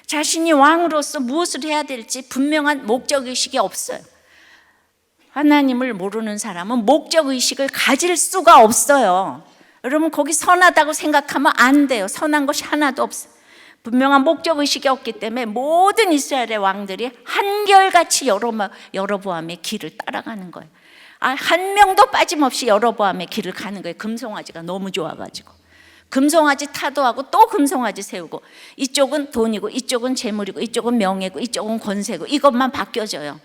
자신이 왕으로서 무엇을 해야 될지 분명한 목적의식이 없어요. 하나님을 모르는 사람은 목적의식을 가질 수가 없어요. 여러분 거기 선하다고 생각하면 안 돼요. 선한 것이 하나도 없어요. 분명한 목적의식이 없기 때문에 모든 이스라엘의 왕들이 한결같이 여로보암의 길을 따라가는 거예요. 한 명도 빠짐없이 여로보암의 길을 가는 거예요. 금송아지가 너무 좋아가지고 금송아지 타도하고 또 금송아지 세우고 이쪽은 돈이고 이쪽은 재물이고 이쪽은 명예고 이쪽은 권세고 이것만 바뀌어져요.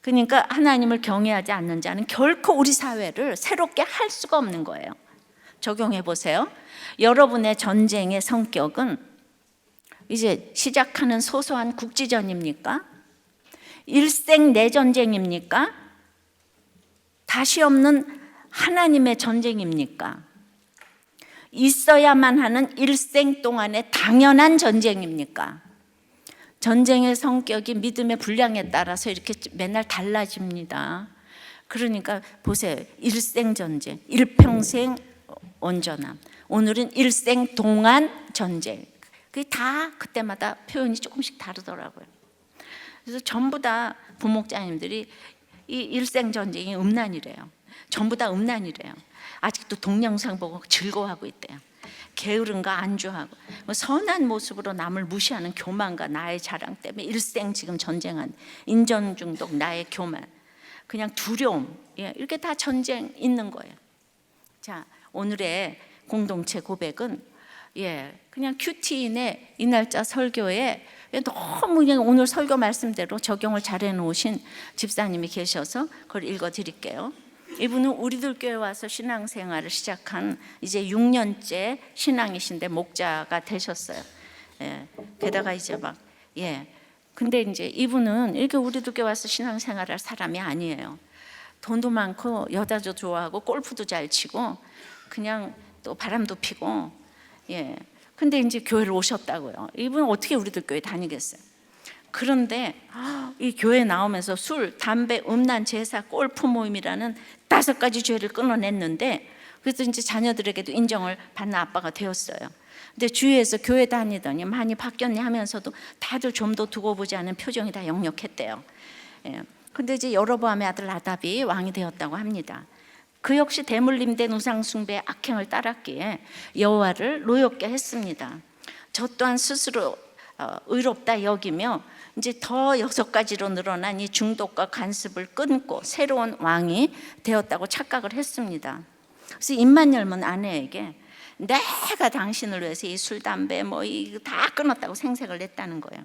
그러니까 하나님을 경외하지 않는 자는 결코 우리 사회를 새롭게 할 수가 없는 거예요. 적용해 보세요. 여러분의 전쟁의 성격은 이제 시작하는 소소한 국지전입니까? 일생 내전쟁입니까? 다시 없는 하나님의 전쟁입니까? 있어야만 하는 일생 동안의 당연한 전쟁입니까? 전쟁의 성격이 믿음의 분량에 따라서 이렇게 맨날 달라집니다. 그러니까 보세요. 일생 전쟁, 일평생 온전함. 오늘은 일생 동안 전쟁. 그게 다 그때마다 표현이 조금씩 다르더라고요. 그래서 전부 다 부목자님들이 이 일생 전쟁이 음란이래요. 전부 다 음란이래요. 아직도 동영상 보고 즐거워하고 있대요. 게으른가 안주하고 선한 모습으로 남을 무시하는 교만과 나의 자랑 때문에 일생 지금 전쟁한 인전 중독, 나의 교만, 그냥 두려움, 이렇게 다 전쟁 있는 거예요. 자, 오늘의 공동체 고백은 그냥 큐티인의 이 날짜 설교에 너무 그냥 오늘 설교 말씀대로 적용을 잘 해놓으신 집사님이 계셔서 그걸 읽어드릴게요. 이분은 우리들 교회 와서 신앙생활을 시작한 이제 6년째 신앙이신데 목자가 되셨어요. 게다가 이제 근데 이제 이분은 이렇게 우리들 교회 와서 신앙생활할 사람이 아니에요. 돈도 많고 여자도 좋아하고 골프도 잘 치고 그냥 또 바람도 피고 근데 이제 교회를 오셨다고요. 이분은 어떻게 우리들 교회 다니겠어요? 그런데 이 교회 나오면서 술, 담배, 음란, 제사, 골프 모임이라는 5가지 죄를 끊어냈는데, 그래서 이제 자녀들에게도 인정을 받는 아빠가 되었어요. 근데 주위에서 교회 다니더니 많이 바뀌었네 하면서도 다들 좀 더 두고 보지 않은 표정이 다 역력했대요. 근데 이제 여로보암의 아들 나답이 왕이 되었다고 합니다. 그 역시 대물림된 우상숭배의 악행을 따랐기에 여호와를 노엽게 했습니다. 저 또한 스스로 의롭다 여기며 이제 더 6가지로 늘어난 이 중독과 간습을 끊고 새로운 왕이 되었다고 착각을 했습니다. 그래서 입만 열면 아내에게 내가 당신을 위해서 이 술, 담배 뭐 이거 다 끊었다고 생색을 냈다는 거예요.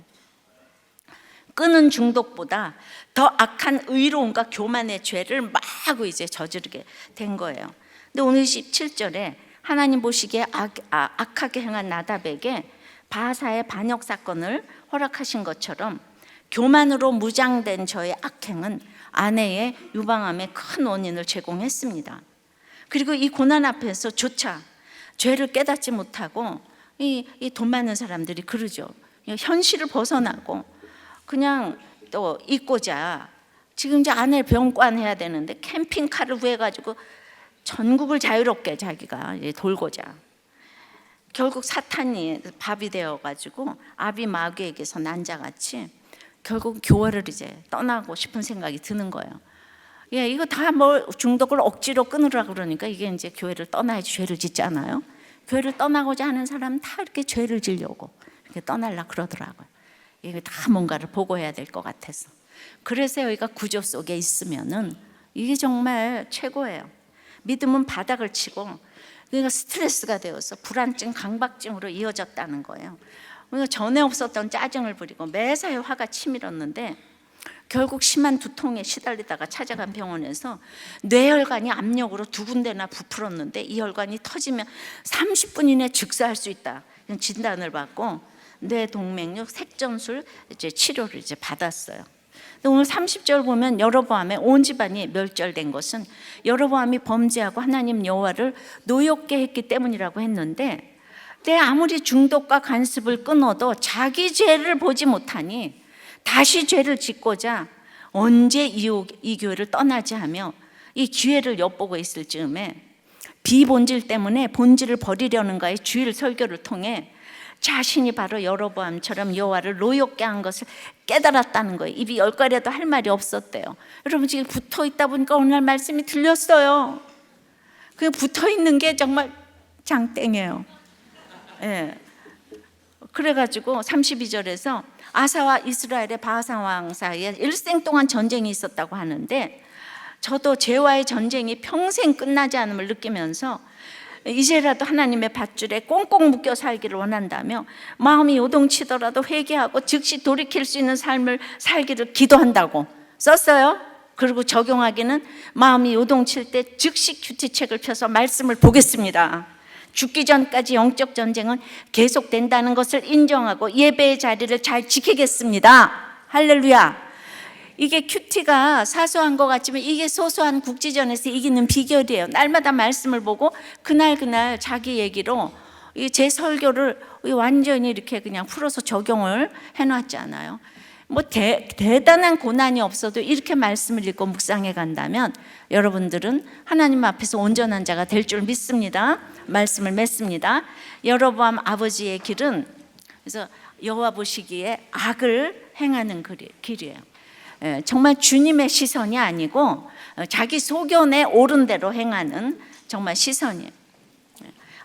끊은 중독보다 더 악한 의로움과 교만의 죄를 마구 이제 저지르게 된 거예요. 근데 오늘 17절에 하나님 보시기에 악하게 행한 나답에게 바사의 반역 사건을 허락하신 것처럼 교만으로 무장된 저의 악행은 아내의 유방암의 큰 원인을 제공했습니다. 그리고 이 고난 앞에서 조차 죄를 깨닫지 못하고 이 돈 많은 사람들이 그러죠. 현실을 벗어나고 그냥 또 잊고자 지금 이제 아내 병관해야 되는데 캠핑카를 구해가지고 전국을 자유롭게 자기가 돌고자 결국 사탄이 밥이 되어가지고 아비 마귀에게서 난자같이 결국 교회를 이제 떠나고 싶은 생각이 드는 거예요. 이거 다 뭐 중독을 억지로 끊으라고 그러니까 이게 이제 교회를 떠나야지 죄를 짓지 않아요? 교회를 떠나고자 하는 사람은 다 이렇게 죄를 지려고 이렇게 떠나려고 그러더라고요. 이게 다 뭔가를 보고해야 될 것 같아서. 그래서 여기가 구조 속에 있으면은 이게 정말 최고예요. 믿음은 바닥을 치고 그러니까 스트레스가 되어서 불안증, 강박증으로 이어졌다는 거예요. 그러니까 전에 없었던 짜증을 부리고 매사에 화가 치밀었는데 결국 심한 두통에 시달리다가 찾아간 병원에서 뇌혈관이 압력으로 2군데나 부풀었는데 이 혈관이 터지면 30분 이내 즉사할 수 있다 진단을 받고 뇌동맥류 색전술 이제 치료를 이제 받았어요. 근데 오늘 30절 보면 여로보암의 온 집안이 멸절된 것은 여로보암이 범죄하고 하나님 여호와를 노엽게 했기 때문이라고 했는데, 내 아무리 중독과 간습을 끊어도 자기 죄를 보지 못하니 다시 죄를 짓고자 언제 이 교회를 떠나지 하며 이 기회를 엿보고 있을 즈음에 비본질 때문에 본질을 버리려는가의 주일 설교를 통해 자신이 바로 여로보암처럼 여호와를 노엽게 한 것을 깨달았다는 거예요. 입이 10가리라도 할 말이 없었대요. 여러분 지금 붙어 있다 보니까 오늘 말씀이 들렸어요. 그 붙어 있는 게 정말 장땡이에요. 그래가지고 32절에서 아사와 이스라엘의 바사 왕 사이에 일생 동안 전쟁이 있었다고 하는데, 저도 죄와의 전쟁이 평생 끝나지 않음을 느끼면서 이제라도 하나님의 밧줄에 꽁꽁 묶여 살기를 원한다며 마음이 요동치더라도 회개하고 즉시 돌이킬 수 있는 삶을 살기를 기도한다고 썼어요. 그리고 적용하기는 마음이 요동칠 때 즉시 큐티책을 펴서 말씀을 보겠습니다. 죽기 전까지 영적 전쟁은 계속된다는 것을 인정하고 예배의 자리를 잘 지키겠습니다. 할렐루야. 이게 큐티가 사소한 것 같지만 이게 소소한 국지전에서 이기는 비결이에요. 날마다 말씀을 보고 그날 자기 얘기로 제 설교를 완전히 이렇게 그냥 풀어서 적용을 해놨지 않아요. 뭐 대단한 고난이 없어도 이렇게 말씀을 읽고 묵상해 간다면 여러분들은 하나님 앞에서 온전한 자가 될 줄 믿습니다. 말씀을 맺습니다. 여로보암 아버지의 길은 그래서 여호와 보시기에 악을 행하는 길이에요. 정말 주님의 시선이 아니고 자기 소견에 옳은 대로 행하는 정말 시선이에요.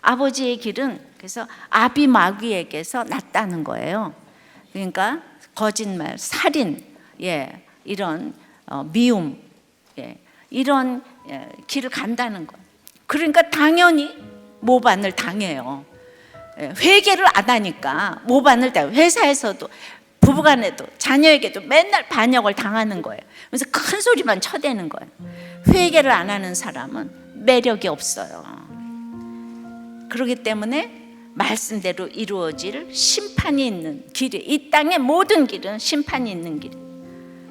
아버지의 길은 그래서 아비마귀에게서 났다는 거예요. 그러니까 거짓말, 살인, 이런 미움, 이런 길을 간다는 거예요. 그러니까 당연히 모반을 당해요. 회개를 안 하니까 모반을 당해요. 회사에서도 부부간에도 자녀에게도 맨날 반역을 당하는 거예요. 그래서 큰 소리만 쳐대는 거예요. 회개를 안 하는 사람은 매력이 없어요. 그렇기 때문에 말씀대로 이루어질 심판이 있는 길이, 이 땅의 모든 길은 심판이 있는 길.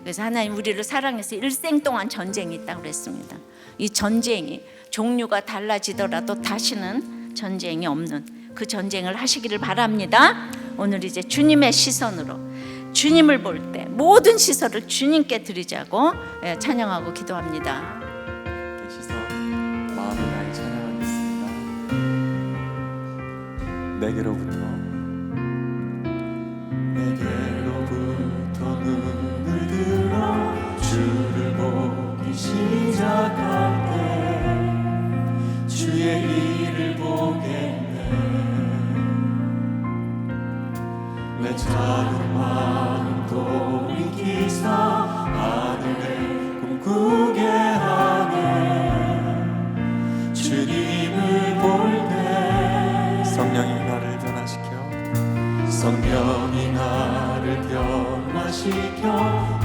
그래서 하나님 우리를 사랑해서 일생 동안 전쟁이 있다고 그랬습니다. 이 전쟁이 종류가 달라지더라도 다시는 전쟁이 없는 그 전쟁을 하시기를 바랍니다. 오늘 이제 주님의 시선으로, 주님을 볼 때 모든 시선을 주님께 드리자고 찬양하고 기도합니다. 계시서 마음을 다해 찬양하겠습니다. 내게로부터 눈을 들어 주를 보기 시작할 때 주의 일을 보겠네. 내 작은 마음 돌이키사 하늘을 꿈꾸게 하네. 주님을 볼 때 성령이 나를 변화시켜 성령이 나를 변화시켜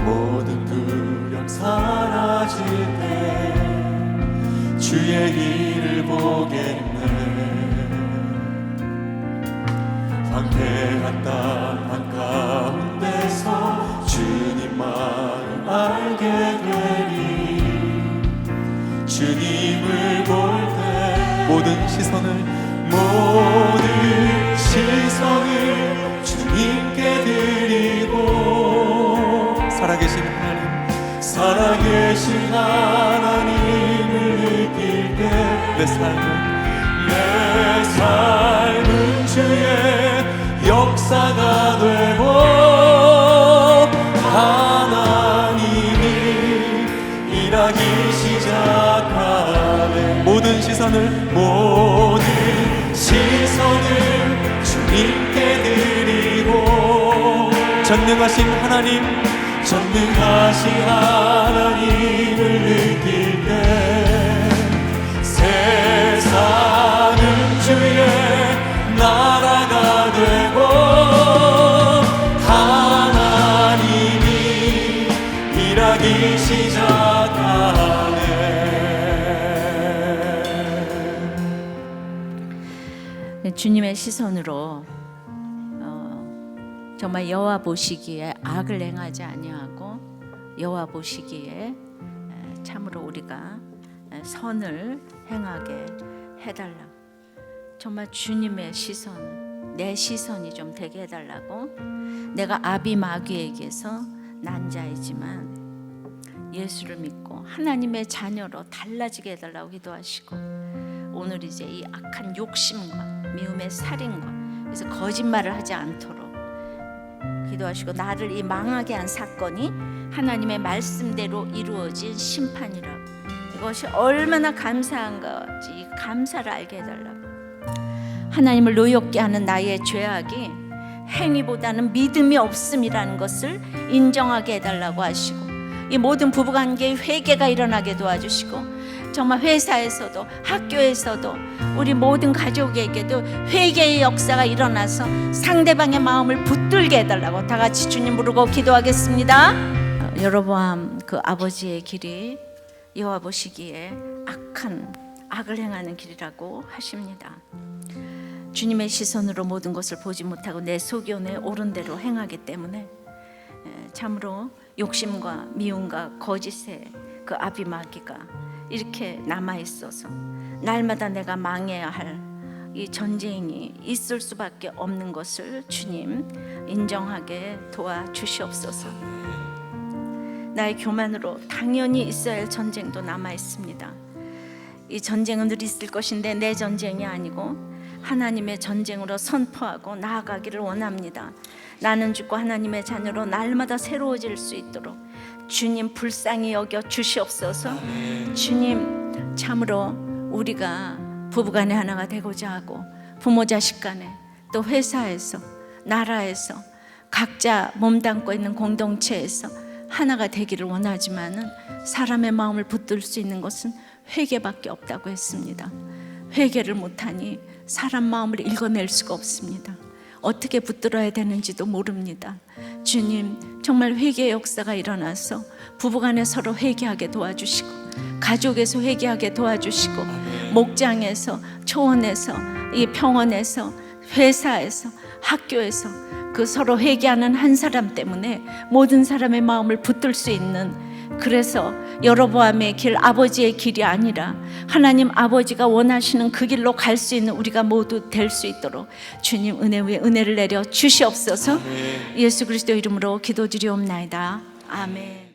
모든 두려움 사라질 때 주의 일을 보겠네. 황폐한 땅 한가운데서 주님만을 알게 되리. 주님을 볼 때 모든 시선을 주님께 드리고 살아계신 하나님을 느낄 때 내 삶은 주의 역사가 되고 하나님이 일하기 시작하네. 모든 시선을 주님께 드리고 전능하신 하나님을 느낄 때 세상은 주의 나라가 되고 하나님이 일하기 시작하네. 주님의 시선으로 정말 여호와 보시기에 악을 행하지 아니하고 여호와 보시기에 참으로 우리가 선을 행하게 해달라. 정말 주님의 시선, 내 시선이 좀 되게 해달라고. 내가 아비 마귀에게서 난 자이지만 예수를 믿고 하나님의 자녀로 달라지게 해달라고 기도하시고, 오늘 이제 이 악한 욕심과 미움의 살인과 그래서 거짓말을 하지 않도록 기도하시고, 나를 이 망하게 한 사건이 하나님의 말씀대로 이루어진 심판이라고, 이것이 얼마나 감사한 건지 이 감사를 알게 해달라고. 하나님을 노엽게 하는 나의 죄악이 행위보다는 믿음이 없음이라는 것을 인정하게 해달라고 하시고, 이 모든 부부관계에 회개가 일어나게 도와주시고, 정말 회사에서도 학교에서도 우리 모든 가족에게도 회개의 역사가 일어나서 상대방의 마음을 붙들게 해달라고 다 같이 주님 부르고 기도하겠습니다. 여로보암 그 아버지의 길이 여호와 보시기에 악을 행하는 길이라고 하십니다. 주님의 시선으로 모든 것을 보지 못하고 내 소견에 옳은 대로 행하기 때문에 참으로 욕심과 미움과 거짓의 그 아비마귀가 이렇게 남아있어서 날마다 내가 망해야 할 이 전쟁이 있을 수밖에 없는 것을 주님 인정하게 도와주시옵소서. 나의 교만으로 당연히 있어야 할 전쟁도 남아있습니다. 이 전쟁은 늘 있을 것인데 내 전쟁이 아니고 하나님의 전쟁으로 선포하고 나아가기를 원합니다. 나는 죽고 하나님의 자녀로 날마다 새로워질 수 있도록 주님 불쌍히 여겨 주시옵소서. 주님, 참으로 우리가 부부간에 하나가 되고자 하고 부모 자식 간에 또 회사에서 나라에서 각자 몸담고 있는 공동체에서 하나가 되기를 원하지만은 사람의 마음을 붙들 수 있는 것은 회개밖에 없다고 했습니다. 회개를 못하니 사람 마음을 읽어낼 수가 없습니다. 어떻게 붙들어야 되는지도 모릅니다. 주님, 정말 회개의 역사가 일어나서 부부간에 서로 회개하게 도와주시고, 가족에서 회개하게 도와주시고, 목장에서, 초원에서, 이 평원에서, 회사에서, 학교에서 그 서로 회개하는 한 사람 때문에 모든 사람의 마음을 붙들 수 있는 그래서 여로보암의 길, 아버지의 길이 아니라 하나님 아버지가 원하시는 그 길로 갈 수 있는 우리가 모두 될 수 있도록 주님 은혜 위에 은혜를 내려 주시옵소서. 예수 그리스도 이름으로 기도드리옵나이다. 아멘.